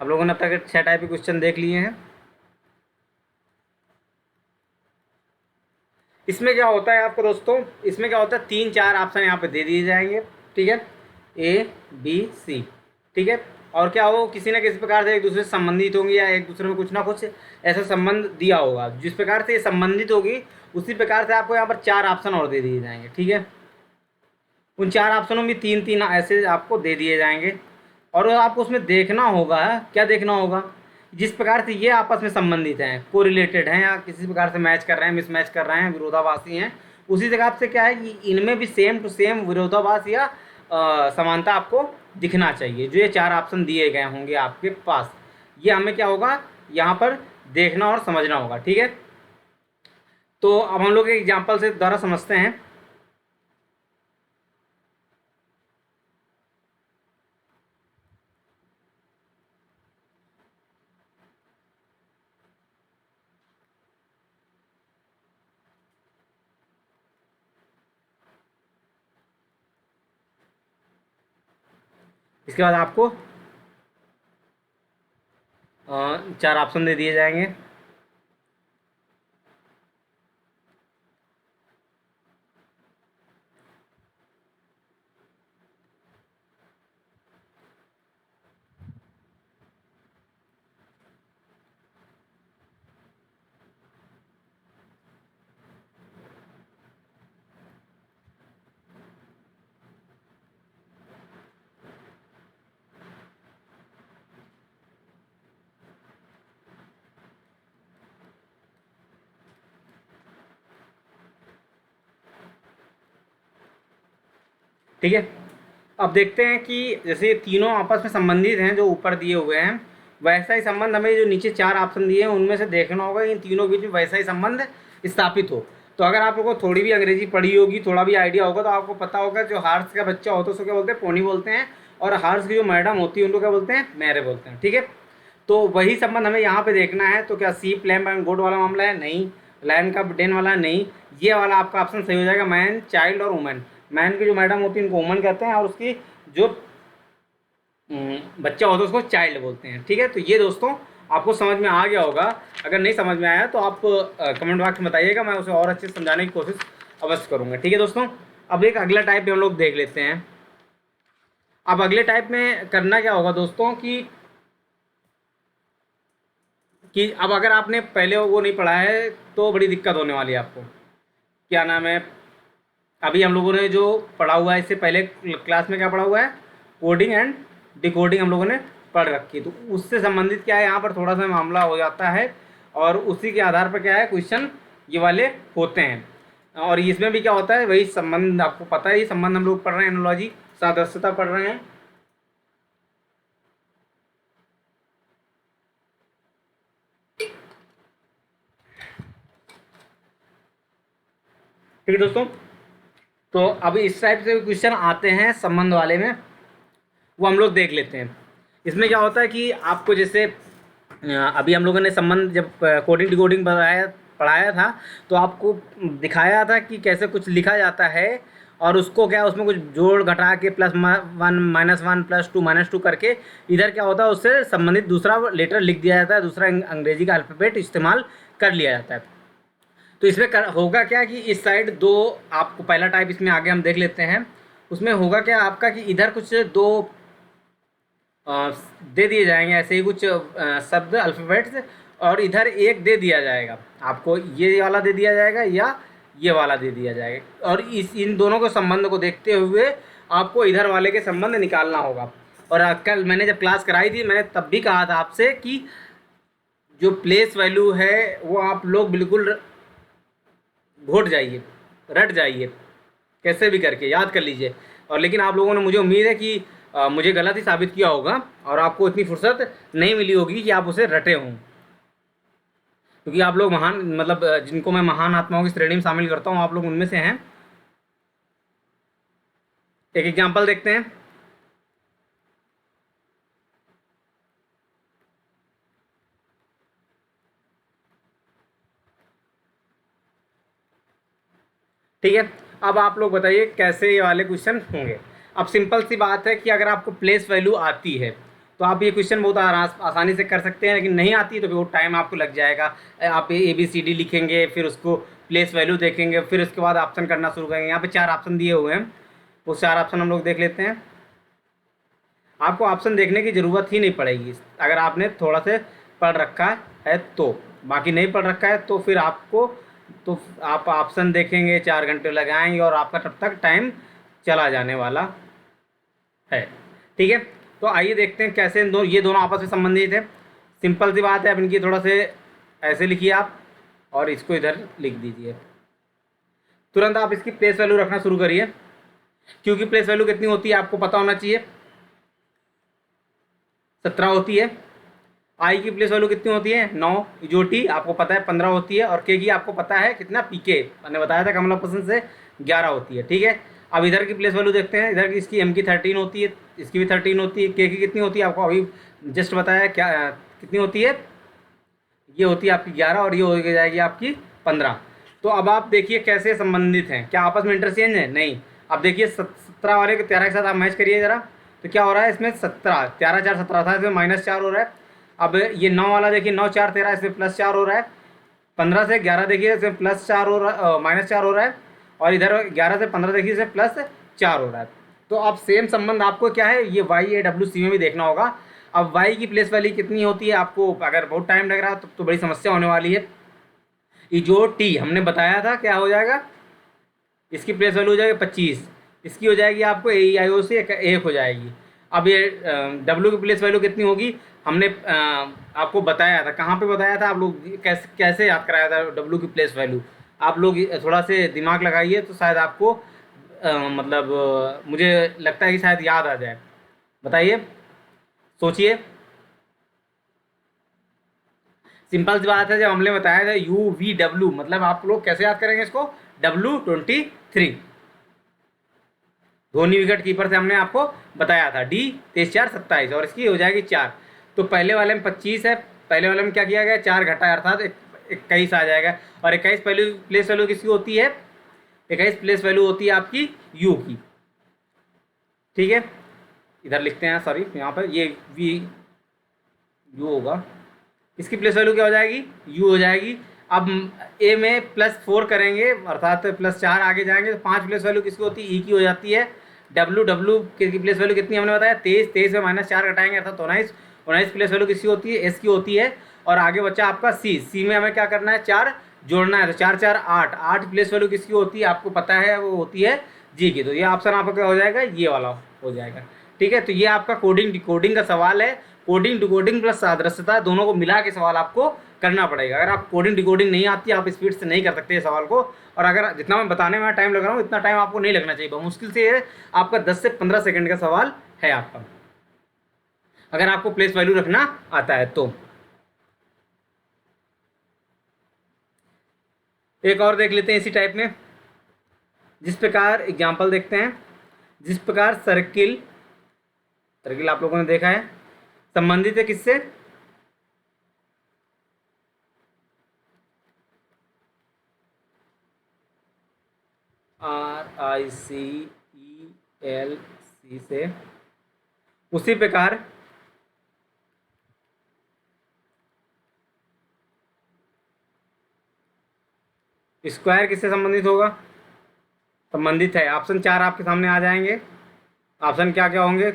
आप लोगों ने अब तक 6 टाइप के क्वेश्चन देख लिए हैं। इसमें क्या होता है आपको दोस्तों, इसमें क्या होता है, 3-4 ऑप्शन यहाँ पे दे दिए जाएंगे। ठीक है, ए, बी, सी। ठीक है। और क्या हो, किसी न किसी प्रकार से एक दूसरे से संबंधित होंगे, या एक दूसरे में कुछ ना कुछ ऐसा संबंध दिया होगा। जिस प्रकार से ये संबंधित होगी, उसी प्रकार से आपको यहाँ पर 4 ऑप्शन और दे दिए जाएंगे। ठीक है। उन 4 ऑप्शनों में 3-3 ऐसे आपको दे दिए जाएंगे। और आपको उसमें देखना होगा, क्या देखना होगा, जिस प्रकार से ये आपस में संबंधित हैं, को रिलेटेड हैं, या किसी प्रकार से मैच कर रहे हैं, मिसमैच कर रहे हैं, विरोधाभासी हैं, उसी जगह से क्या है कि इनमें भी सेम टू सेम विरोधाभास या समानता आपको दिखना चाहिए। जो ये 4 ऑप्शन दिए गए होंगे आपके पास, ये हमें क्या होगा, यहाँ पर देखना और समझना होगा। ठीक है। तो अब हम लोग एक एग्जाम्पल से द्वारा समझते हैं। इसके बाद आपको 4 ऑप्शन दे दिए जाएंगे। ठीक है। अब देखते हैं कि जैसे ये तीनों आपस में संबंधित हैं जो ऊपर दिए हुए हैं, वैसा ही संबंध हमें जो नीचे 4 ऑप्शन दिए हैं उनमें से देखना होगा, इन तीनों के बीच में वैसा ही संबंध स्थापित हो। तो अगर आप लोगों को थोड़ी भी अंग्रेजी पढ़ी होगी, थोड़ा भी आइडिया होगा, तो आपको पता होगा जो हार्स का बच्चा होता है उसको क्या बोलते हैं, पोनी बोलते हैं। और हार्स की जो मैडम होती है उनको क्या बोलते हैं, मैरे बोलते हैं। ठीक है। तो वही संबंध हमें यहाँ पे देखना है। तो क्या सीप, लैम्प एंड गोड वाला मामला है? नहीं। लायन का डेन वाला? नहीं। ये वाला आपका ऑप्शन सही हो जाएगा, मैन, चाइल्ड और वुमेन। मैन की जो मैडम होती है उनको वुमन कहते हैं, और उसकी जो बच्चा होता है उसको चाइल्ड बोलते हैं। ठीक है। तो ये दोस्तों आपको समझ में आ गया होगा। अगर नहीं समझ में आया तो आप कमेंट बॉक्स में बताइएगा, मैं उसे और अच्छे से समझाने की कोशिश अवश्य करूँगा। ठीक है दोस्तों। अब एक अगला टाइप भी हम लोग देख लेते हैं। अब अगले टाइप में करना क्या होगा दोस्तों कि अब अगर आपने पहले वो नहीं पढ़ा है तो बड़ी दिक्कत होने वाली है आपको। क्या नाम है, अभी हम लोगों ने जो पढ़ा हुआ है, इससे पहले क्लास में क्या पढ़ा हुआ है, कोडिंग एंड डिकोडिंग हम लोगों ने पढ़ रखी है। तो उससे संबंधित क्या है, यहाँ पर थोड़ा सा मामला हो जाता है, और उसी के आधार पर क्या है क्वेश्चन ये वाले होते हैं। और इसमें भी क्या होता है, वही संबंध आपको पता है, ये संबंध हम लोग पढ़ रहे हैं, एनालॉजी, सादृश्यता पढ़ रहे हैं। ठीक है दोस्तों। तो अब इस टाइप से क्वेश्चन आते हैं संबंध वाले में, वो हम लोग देख लेते हैं। इसमें क्या होता है कि आपको जैसे अभी हम लोगों ने संबंध जब कोडिंग डिकोडिंग पढ़ाया था, तो आपको दिखाया था कि कैसे कुछ लिखा जाता है और उसको क्या उसमें कुछ जोड़ घटा के +1 -1 +2 -2 करके इधर क्या होता है उससे संबंधित दूसरा लेटर लिख दिया जाता है, दूसरा अंग्रेजी का अल्फ़ाबेट इस्तेमाल कर लिया जाता है। तो इसमें होगा क्या कि इस साइड दो, आपको पहला टाइप इसमें आगे हम देख लेते हैं। उसमें होगा क्या आपका कि इधर कुछ दो दे दिए जाएंगे ऐसे ही कुछ शब्द अल्फ़ाबेट्स, और इधर एक दे दिया जाएगा आपको, ये वाला दे दिया जाएगा या ये वाला दे दिया जाएगा, और इन दोनों के संबंध को देखते हुए आपको इधर वाले के संबंध निकालना होगा। और कल मैंने जब क्लास कराई थी मैंने तब भी कहा था आपसे कि जो प्लेस वैल्यू है वो आप लोग बिल्कुल घोट जाइए, रट जाइए, कैसे भी करके याद कर लीजिए। और लेकिन आप लोगों ने, मुझे उम्मीद है कि मुझे गलत ही साबित किया होगा और आपको इतनी फुर्सत नहीं मिली होगी कि आप उसे रटे हों, क्योंकि आप लोग महान, मतलब जिनको मैं महान आत्माओं की श्रेणी में शामिल करता हूँ, आप लोग उनमें से हैं। एक एग्जाम्पल देखते हैं। ठीक है, अब आप लोग बताइए कैसे ये वाले क्वेश्चन होंगे। अब सिंपल सी बात है कि अगर आपको प्लेस वैल्यू आती है तो आप ये क्वेश्चन बहुत आसानी से कर सकते हैं, लेकिन नहीं आती तो फिर वो टाइम आपको लग जाएगा। आप ABCD लिखेंगे, फिर उसको प्लेस वैल्यू देखेंगे, फिर उसके बाद ऑप्शन करना शुरू करेंगे। यहाँ पे 4 ऑप्शन दिए हुए हैं, वो 4 ऑप्शन हम लोग देख लेते हैं। आपको ऑप्शन देखने की ज़रूरत ही नहीं पड़ेगी अगर आपने थोड़ा से पढ़ रखा है तो। बाकी नहीं पढ़ रखा है तो फिर आपको, तो आप ऑप्शन देखेंगे, 4 घंटे लगाएंगे और आपका तब तक टाइम चला जाने वाला है। ठीक है, तो आइए देखते हैं कैसे ये दोनों आपस में संबंधित है। सिंपल सी बात है, अब इनकी थोड़ा से ऐसे लिखिए आप और इसको इधर लिख दीजिए। तुरंत आप इसकी प्लेस वैल्यू रखना शुरू करिए, क्योंकि प्लेस वैल्यू कितनी होती है आपको पता होना चाहिए, 17 होती है। आई की प्लेस वैल्यू कितनी होती है 9, जो टी आपको पता है 15 होती है, और के की आपको पता है कितना, पीके मैंने बताया था कमला पसंद से 11 होती है। ठीक है, अब इधर की प्लेस वैल्यू देखते हैं। इधर की इसकी एम की 13 होती है, इसकी भी 13 होती है। के की कितनी होती है आपको अभी जस्ट बताया, क्या कितनी होती है, ये होती है आपकी 11 और ये हो जाएगी आपकी 15। तो अब आप देखिए कैसे संबंधित हैं, क्या आपस में इंटरचेंज है, नहीं। अब देखिए 17 वाले को 13 के साथ आप मैच करिए ज़रा, तो क्या हो रहा है इसमें 17, 13 4 17 था, इसमें -4 हो रहा है। अब ये 9 वाला देखिए 9 4 13, इसमें +4 हो रहा है। 15 से 11 देखिए इसमें +4 हो रहा है, -4 हो रहा है। और इधर 11 से 15 देखिए इसमें +4 हो रहा है। तो अब सेम संबंध आपको क्या है, ये YAWC में भी देखना होगा। अब y की प्लेस वैल्यू कितनी होती है आपको, अगर बहुत टाइम लग रहा है तो बड़ी समस्या होने वाली है। ये जो t हमने बताया था क्या हो जाएगा, इसकी प्लेस वैल्यू हो जाएगी 25, इसकी हो जाएगी आपको AEIO से 1 हो जाएगी। अब ये W की प्लेस वैल्यू कितनी होगी, हमने आपको बताया था, कहाँ पे बताया था, आप लोग कैसे कैसे याद कराया था W की प्लेस वैल्यू। आप लोग थोड़ा से दिमाग लगाइए तो शायद आपको मतलब मुझे लगता है कि शायद याद आ जाए। बताइए, सोचिए। सिंपल सी बात है, जब हमने बताया था UVW, मतलब आप लोग कैसे याद करेंगे इसको, W23 धोनी विकेट कीपर से हमने आपको बताया था। D 23 4 27 और इसकी हो जाएगी 4। तो पहले वाले में 25 है, पहले वाले में क्या किया गया, 4 घटा अर्थात 21 आ जाएगा। और 21 प्लेस वैल्यू किसकी होती है, 21 प्लेस वैल्यू होती है आपकी U की। ठीक है, इधर लिखते हैं, सॉरी यहाँ पर ये U होगा, इसकी प्लेस वैल्यू क्या हो जाएगी, U हो जाएगी। अब A में +4 करेंगे अर्थात +4 आगे जाएंगे तो 5 प्लेस वैल्यू किसकी होती है, E की हो जाती है। W की प्लेस वैल्यू कितनी हमने बताया 23, 23 में -4 घटाएंगे अर्थात 19, 19 प्लेस वैल्यू किसकी होती है, S की होती है। और आगे बचा आपका C में हमें क्या करना है, 4 जोड़ना है, तो 4 4 8, 8 प्लेस वैल्यू किसकी होती है आपको पता है, वो होती है G की। तो ये ऑप्शन आपका क्या हो जाएगा, ये वाला हो जाएगा। ठीक है, तो ये आपका कोडिंग डिकोडिंग का सवाल है। कोडिंग डिकोडिंग प्लस सादृश्यता दोनों को मिला के सवाल आपको करना पड़ेगा। अगर आप कोडिंग डिकोडिंग नहीं आती, आप स्पीड से नहीं कर सकते सवाल को। और अगर जितना मैं बताने में टाइम लग रहा हूँ इतना टाइम आपको नहीं लगना चाहिए, बहुत मुश्किल से ये आपका 10 से 15 सेकंड का सवाल है आपका, अगर आपको प्लेस वैल्यू रखना आता है तो। एक और देख लेते हैं इसी टाइप में, जिस प्रकार एग्जाम्पल देखते हैं। जिस प्रकार सर्किल आप लोगों ने देखा है संबंधित है किससे? RICELC से। उसी प्रकार स्क्वायर किससे संबंधित होगा? संबंधित है। ऑप्शन 4 आपके सामने आ जाएंगे। ऑप्शन क्या क्या होंगे?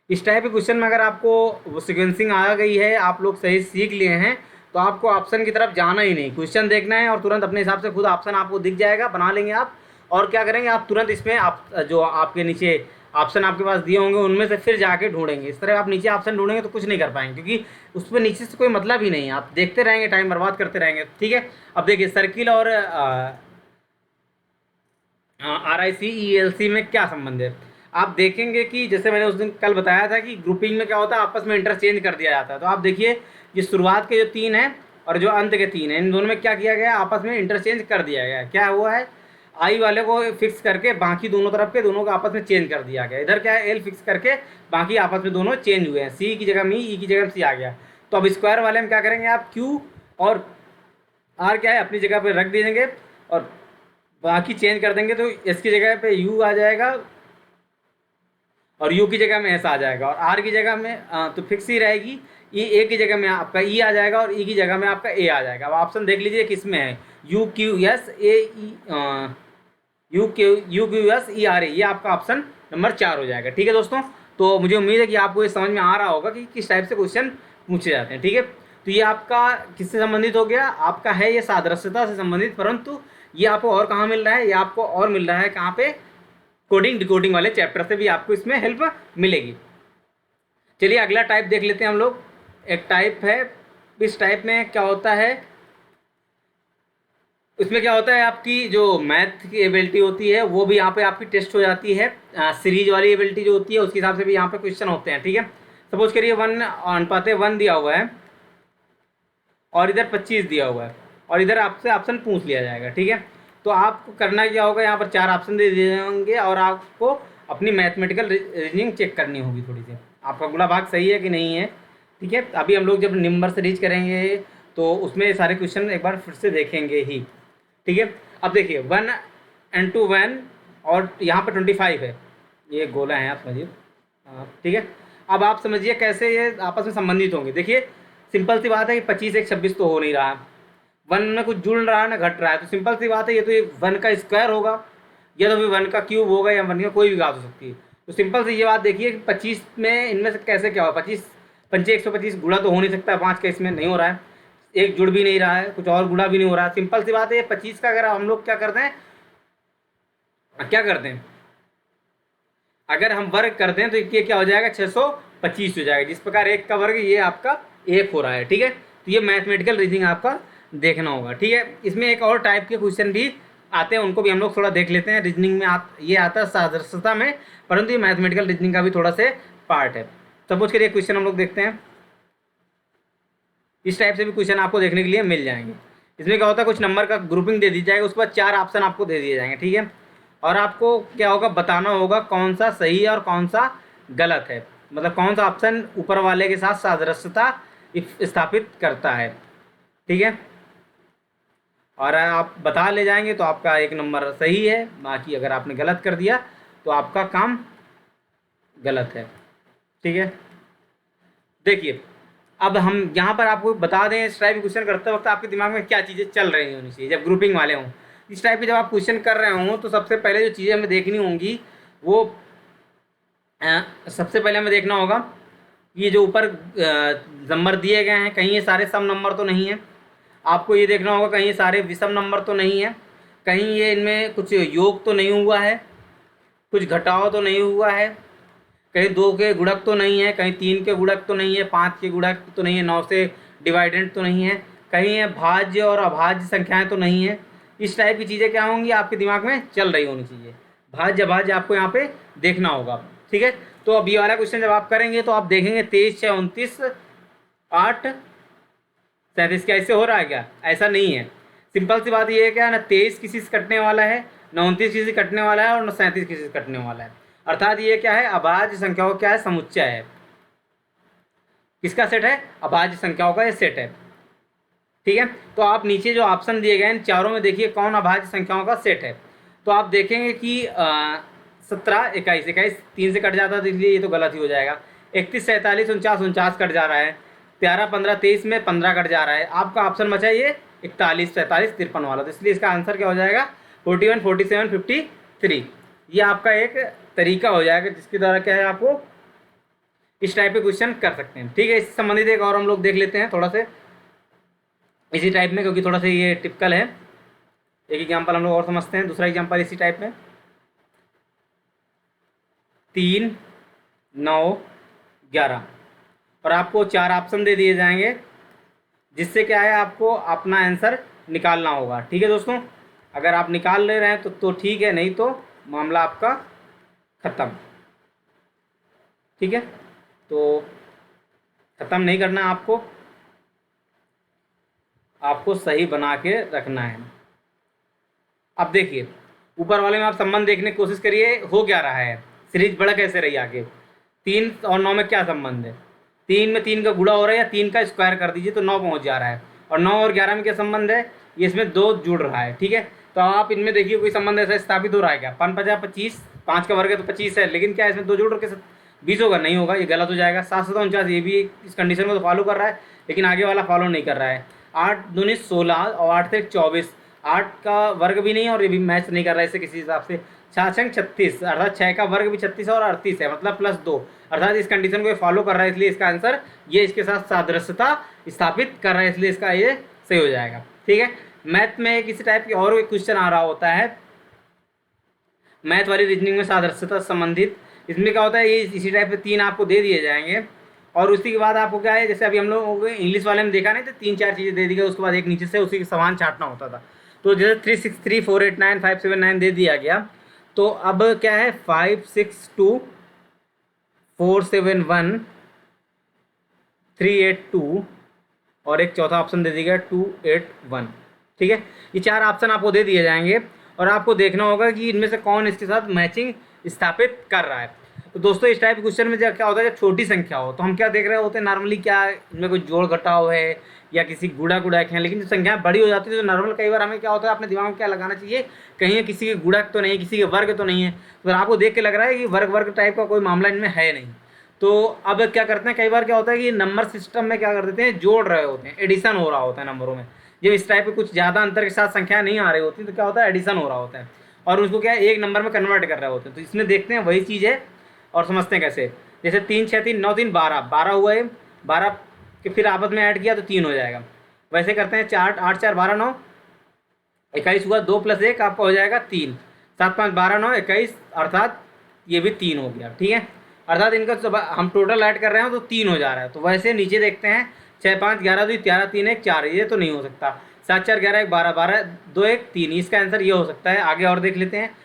इस टाइप के क्वेश्चन में अगर आपको वो सिक्वेंसिंग आ गई है, आप लोग सही सीख लिए हैं, तो आपको ऑप्शन की तरफ जाना ही नहीं, क्वेश्चन देखना है और तुरंत अपने हिसाब से खुद ऑप्शन आपको दिख जाएगा, बना लेंगे आप। और क्या करेंगे आप, तुरंत इसमें आप जो आपके नीचे ऑप्शन आपके पास दिए होंगे उनमें से फिर जाके ढूंढेंगे। इस तरह आप नीचे ऑप्शन ढूंढेंगे तो कुछ नहीं कर पाएंगे, क्योंकि उस पर नीचे से कोई मतलब ही नहीं है, आप देखते रहेंगे, टाइम बर्बाद करते रहेंगे। ठीक है, अब देखिए सर्किल और RICELC में क्या संबंध है। आप देखेंगे कि जैसे मैंने उस दिन कल बताया था कि ग्रुपिंग में क्या होता है, आपस में इंटरचेंज कर दिया जाता है। तो आप देखिए ये शुरुआत के जो 3 हैं और जो अंत के 3 हैं, इन दोनों में क्या किया गया, आपस में इंटरचेंज कर दिया गया। क्या हुआ है, आई वाले को फिक्स करके बाकी दोनों तरफ के दोनों को आपस में चेंज कर दिया गया। इधर क्या है, एल फिक्स करके बाकी आपस में दोनों चेंज हुए हैं, सी की जगह मी, ई की जगह सी आ गया। तो अब स्क्वायर वाले में क्या करेंगे आप, क्यू और आर क्या है अपनी जगह पे रख देंगे और बाकी चेंज कर देंगे, तो एस की जगह पे यू आ जाएगा और यू की जगह में एस आ जाएगा, और आर की जगह में तो फिक्स ही रहेगी, ई ए की जगह में आपका ई आ जाएगा और ई की जगह में आपका ए आ जाएगा। अब ऑप्शन देख लीजिए किस में है, U Q S A E, U Q S E R A, ये आपका ऑप्शन नंबर 4 हो जाएगा। ठीक है दोस्तों, तो मुझे उम्मीद है कि आपको ये समझ में आ रहा होगा कि किस टाइप से क्वेश्चन पूछे जाते हैं। ठीक है, तो ये आपका किससे संबंधित हो गया, आपका है ये सादृश्यता से संबंधित, परंतु ये आपको और कहाँ मिल रहा है, ये आपको और मिल रहा है कहाँ पे, कोडिंग डिकोडिंग वाले चैप्टर से भी आपको इसमें हेल्प मिलेगी। चलिए अगला टाइप देख लेते हैं हम लोग। एक टाइप है, इस टाइप में क्या होता है, इसमें क्या होता है, आपकी जो मैथ की एबिलिटी होती है वो भी यहाँ पे आपकी टेस्ट हो जाती है। सीरीज वाली एबिलिटी जो होती है उसके हिसाब से भी यहाँ पे क्वेश्चन होते हैं। ठीक है, सपोज करिए 1:1 दिया हुआ है और इधर 25 दिया हुआ है और इधर आपसे ऑप्शन पूछ लिया जाएगा। ठीक है, तो आपको करना क्या होगा, यहाँ पर 4 ऑप्शन दे दिए जाएंगे और आपको अपनी मैथमेटिकल रीजनिंग चेक करनी होगी थोड़ी सी, आपका गुणा भाग सही है कि नहीं है। ठीक है, अभी हम लोग जब नंबर से रीच करेंगे तो उसमें सारे क्वेश्चन एक बार फिर से देखेंगे ही। ठीक है, अब देखिए 1 and 2 1 और यहाँ पर 25 है, ये गोला है, आप समझिए। ठीक है, अब आप समझिए कैसे ये आपस में संबंधित होंगे। देखिए सिंपल सी बात है कि 25 1 26 तो हो नहीं रहा है, 1 में कुछ जुड़ रहा है ना घट रहा है, तो सिंपल सी बात है ये तो 1 का स्क्वायर होगा या तो फिर 1 का क्यूब होगा या 1 का कोई भी बात हो सकती है। तो सिंपल से ये बात देखिए कि 25 में इनमें से कैसे क्या होगा, 25 पंचे 125 गुणा तो हो नहीं सकता है, 5 का इसमें नहीं हो रहा है, एक जुड़ भी नहीं रहा है, कुछ और गुणा भी नहीं हो रहा है। सिंपल सी बात है, 25 का अगर हम लोग क्या करते हैं, अगर हम वर्ग करते हैं तो ये क्या हो जाएगा, 625 हो जाएगा। जिस प्रकार 1 का वर्ग ये आपका 1 हो रहा है। ठीक है, तो ये मैथमेटिकल रीजनिंग आपका देखना होगा। ठीक है, इसमें एक और टाइप के क्वेश्चन भी आते हैं, उनको भी हम लोग थोड़ा देख लेते हैं। रीजनिंग में ये आता है सादृश्यता में, परंतु ये मैथमेटिकल रीजनिंग का भी थोड़ा से पार्ट है। सपोज करिए क्वेश्चन हम लोग देखते हैं, इस टाइप से भी क्वेश्चन आपको देखने के लिए मिल जाएंगे। इसमें क्या होता है, कुछ नंबर का ग्रुपिंग दे दी जाएगा, उसके बाद 4 ऑप्शन आपको दे दिए जाएंगे। ठीक है, और आपको क्या होगा, बताना होगा कौन सा सही है और कौन सा गलत है, मतलब कौन सा ऑप्शन ऊपर वाले के साथ सादृश्यता स्थापित करता है। ठीक है, और आप बता ले जाएंगे तो आपका 1 नंबर सही है, बाकी अगर आपने गलत कर दिया तो आपका काम गलत है। ठीक है, देखिए अब हम यहाँ पर आपको बता दें, इस टाइप के क्वेश्चन करते वक्त आपके दिमाग में क्या चीज़ें चल रही होनी चाहिए जब ग्रुपिंग वाले हों। इस टाइप के जब आप क्वेश्चन कर रहे हों तो सबसे पहले जो चीज़ें हमें देखनी होंगी वो सबसे पहले हमें देखना होगा ये जो ऊपर नंबर दिए गए हैं कहीं ये सारे सम नंबर तो नहीं है। आपको ये देखना होगा कहीं ये सारे विषम नंबर तो नहीं है, कहीं ये इनमें कुछ योग तो नहीं हुआ है, कुछ घटाव तो नहीं हुआ है, कहीं 2 के गुणक तो नहीं है, कहीं 3 के गुणक तो नहीं है, 5 के गुणक तो नहीं है, 9 से डिवाइडेंड तो नहीं है, कहीं ये भाज्य और अभाज्य संख्याएं तो नहीं है। इस टाइप की चीज़ें क्या होंगी आपके दिमाग में चल रही होनी चाहिए। भाज्य अभाज्य आपको यहाँ पे देखना होगा। ठीक है, तो अब ये वाला क्वेश्चन जब आप करेंगे तो आप देखेंगे 23 6 29 8 37, क्या इससे हो रहा है क्या, ऐसा नहीं है। सिंपल सी बात ये है क्या ना, 23 किसी से कटने वाला है न 29 किसी से कटने वाला है और न 37 किसी से कटने वाला है। अर्थात ये क्या है, अभाज्य संख्याओं का क्या है, समुच्चय है। किसका सेट है, अभाज्य संख्याओं का ये सेट है। ठीक है, तो आप नीचे जो ऑप्शन दिए गए इन चारों में देखिए कौन अभाज्य संख्याओं का सेट है। तो आप देखेंगे कि 17, 21, 21 3 से कट जाता है तो इसलिए ये तो गलत ही हो जाएगा। 31, 47, 49, 49 कट जा रहा है। 13, 15, 23 में 15 कट जा रहा है। आपका ऑप्शन बचा ये 41, 45, 53 वाला, तो इसलिए इसका आंसर क्या हो जाएगा, 41, 47, 53। ये आपका एक तरीका हो जाएगा जिसके द्वारा क्या है आपको इस टाइप के क्वेश्चन कर सकते हैं। ठीक है, इससे संबंधित एक और हम लोग देख लेते हैं थोड़ा से इसी टाइप में, क्योंकि थोड़ा सा ये टिपिकल है। एक एग्जाम्पल हम लोग और समझते हैं, दूसरा एग्जाम्पल इसी टाइप में। 3, 9, 11 और आपको 4 ऑप्शन दे दिए जाएंगे जिससे क्या है आपको अपना आंसर निकालना होगा। ठीक है दोस्तों, अगर आप निकाल ले रहे हैं तो ठीक है, नहीं तो मामला आपका ख़त्म। ठीक है, तो ख़त्म नहीं करना, आपको सही बना के रखना है। अब देखिए ऊपर वाले में आप संबंध देखने की कोशिश करिए, हो क्या रहा है, सीरीज बढ़ कैसे रही आगे। 3 और 9 में क्या संबंध है, 3 में 3 का गुणा हो रहा है या 3 का स्क्वायर कर दीजिए तो 9 पहुंच जा रहा है। और 9 और 11 में क्या संबंध है, ये इसमें 2 जुड़ रहा है। ठीक है, तो आप इनमें देखिए कोई संबंध ऐसा स्थापित हो रहा है क्या, 5 5 25, 5 का वर्ग है तो 25 है, लेकिन क्या इसमें 2 जुड़ के 20 होगा, नहीं होगा, ये गलत हो जाएगा। 7 7 49, ये भी इस कंडीशन को तो फॉलो कर रहा है लेकिन आगे वाला फॉलो नहीं कर रहा है। 8 दूनी 16 और 8 से 24, 8 का वर्ग भी नहीं और ये भी मैच नहीं कर रहा है इससे किसी हिसाब से। 6 36 अर्थात 6 का वर्ग भी 36 है और 38 है, मतलब +2, अर्थात इस कंडीशन को फॉलो कर रहा है, इसलिए इसका आंसर ये इसके साथ सादृश्यता स्थापित कर रहा है, इसलिए इसका ये सही हो जाएगा। ठीक है, मैथ में किसी टाइप की और क्वेश्चन आ रहा होता है, मैथ वाली रीजनिंग में सादृश्यता संबंधित, इसमें क्या होता है ये इसी टाइप से 3 आपको दे दिए जाएंगे और उसी के बाद आपको क्या है, जैसे अभी हम लोग इंग्लिश वाले में देखा नहीं तो 3-4 चीज़ें दे दी गई, उसके बाद एक नीचे से उसी के समान छाटना होता था। तो जैसे 3 6 3 4 8 9 5 7 9 दे दिया गया, तो अब क्या है 5 6 2 4 7 1 3 8 2 और एक चौथा ऑप्शन दे दिया गया 2 8 1। ठीक है, ये 4 ऑप्शन आपको दे दिए जाएंगे और आपको देखना होगा कि इनमें से कौन इसके साथ मैचिंग स्थापित कर रहा है। तो दोस्तों इस टाइप क्वेश्चन में क्या होता है, जब छोटी संख्या हो तो हम क्या देख रहे होते हैं, नॉर्मली क्या इनमें कोई जोड़ घटाव है या किसी गुणा गुणक है, लेकिन जब संख्या बड़ी हो जाती है तो नॉर्मल कई बार हमें क्या होता है अपने दिमाग में क्या लगाना चाहिए, कहीं किसी के गुणक तो नहीं, किसी के वर्ग तो नहीं है, तो आपको देख के लग रहा है कि वर्ग टाइप का कोई मामला इनमें है नहीं। तो अब क्या करते हैं, कई बार क्या होता है कि नंबर सिस्टम में क्या कर देते हैं, जोड़ रहे होते हैं, एडिशन हो रहा होता है नंबरों में। जब इस टाइप के कुछ ज़्यादा अंतर के साथ संख्या नहीं आ रही होती तो क्या होता है, एडिशन हो रहा होता है और उसको क्या है एक नंबर में कन्वर्ट कर रहे होते हैं। तो इसमें देखते हैं वही चीज़ है और समझते हैं कैसे। जैसे 3 6 3 9 3 12 12 हुआ है, 12 के फिर आपस में ऐड किया तो 3 हो जाएगा। वैसे करते हैं 4 8 4 12 9 21 हुआ, 2 + 1 आपका हो जाएगा 3, 7 5 12 9 21 अर्थात ये भी 3 हो गया। ठीक है, अर्थात इनका जब हम टोटल ऐड कर रहे हैं तो 3 हो जा रहा है। तो वैसे नीचे देखते हैं 6 5 11 2 13 3 1 4, ये तो नहीं हो सकता। 7 4 11 1 12 12 2 1 3, इसका आंसर ये हो सकता है। आगे और देख लेते हैं,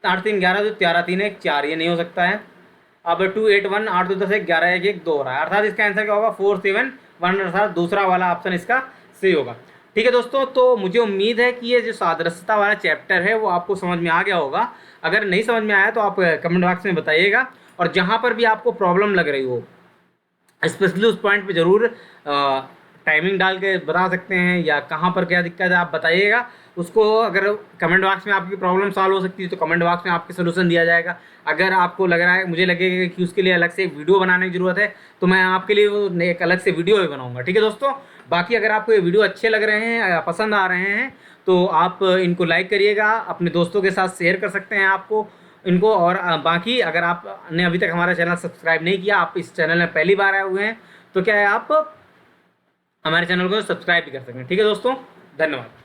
8 3 11 2 13 3 1 4, ये नहीं हो सकता है। अब 2 8 1 8 2 10 1 11 1 1 2 हो रहा है, अर्थात इसका आंसर क्या होगा 4 7 1, अर्थात दूसरा वाला ऑप्शन इसका सही होगा। ठीक है दोस्तों, तो मुझे उम्मीद है कि ये जो सादृश्यता वाला चैप्टर है वो आपको समझ में आ गया होगा। अगर नहीं समझ में आया तो आप कमेंट बॉक्स में बताइएगा और जहाँ पर भी आपको प्रॉब्लम लग रही हो स्पेशली उस पॉइंट पे ज़रूर टाइमिंग डाल के बता सकते हैं या कहाँ पर क्या दिक्कत है आप बताइएगा उसको। अगर कमेंट बॉक्स में आपकी प्रॉब्लम सॉल्व हो सकती है तो कमेंट बॉक्स में आपके सोल्यूशन दिया जाएगा। अगर आपको लग रहा है, मुझे लगेगा कि उसके लिए अलग से वीडियो बनाने की ज़रूरत है तो मैं आपके लिए वो एक अलग से वीडियो भी बनाऊँगा। ठीक है दोस्तों, बाकी अगर आपको ये वीडियो अच्छे लग रहे हैं या पसंद आ रहे हैं तो आप इनको लाइक करिएगा, अपने दोस्तों के साथ शेयर कर सकते हैं आपको इनको। और बाकी अगर आपने अभी तक हमारा चैनल सब्सक्राइब नहीं किया, आप इस चैनल में पहली बार आए हुए हैं तो क्या है आप हमारे चैनल को सब्सक्राइब भी कर सकते हैं। ठीक है दोस्तों, धन्यवाद।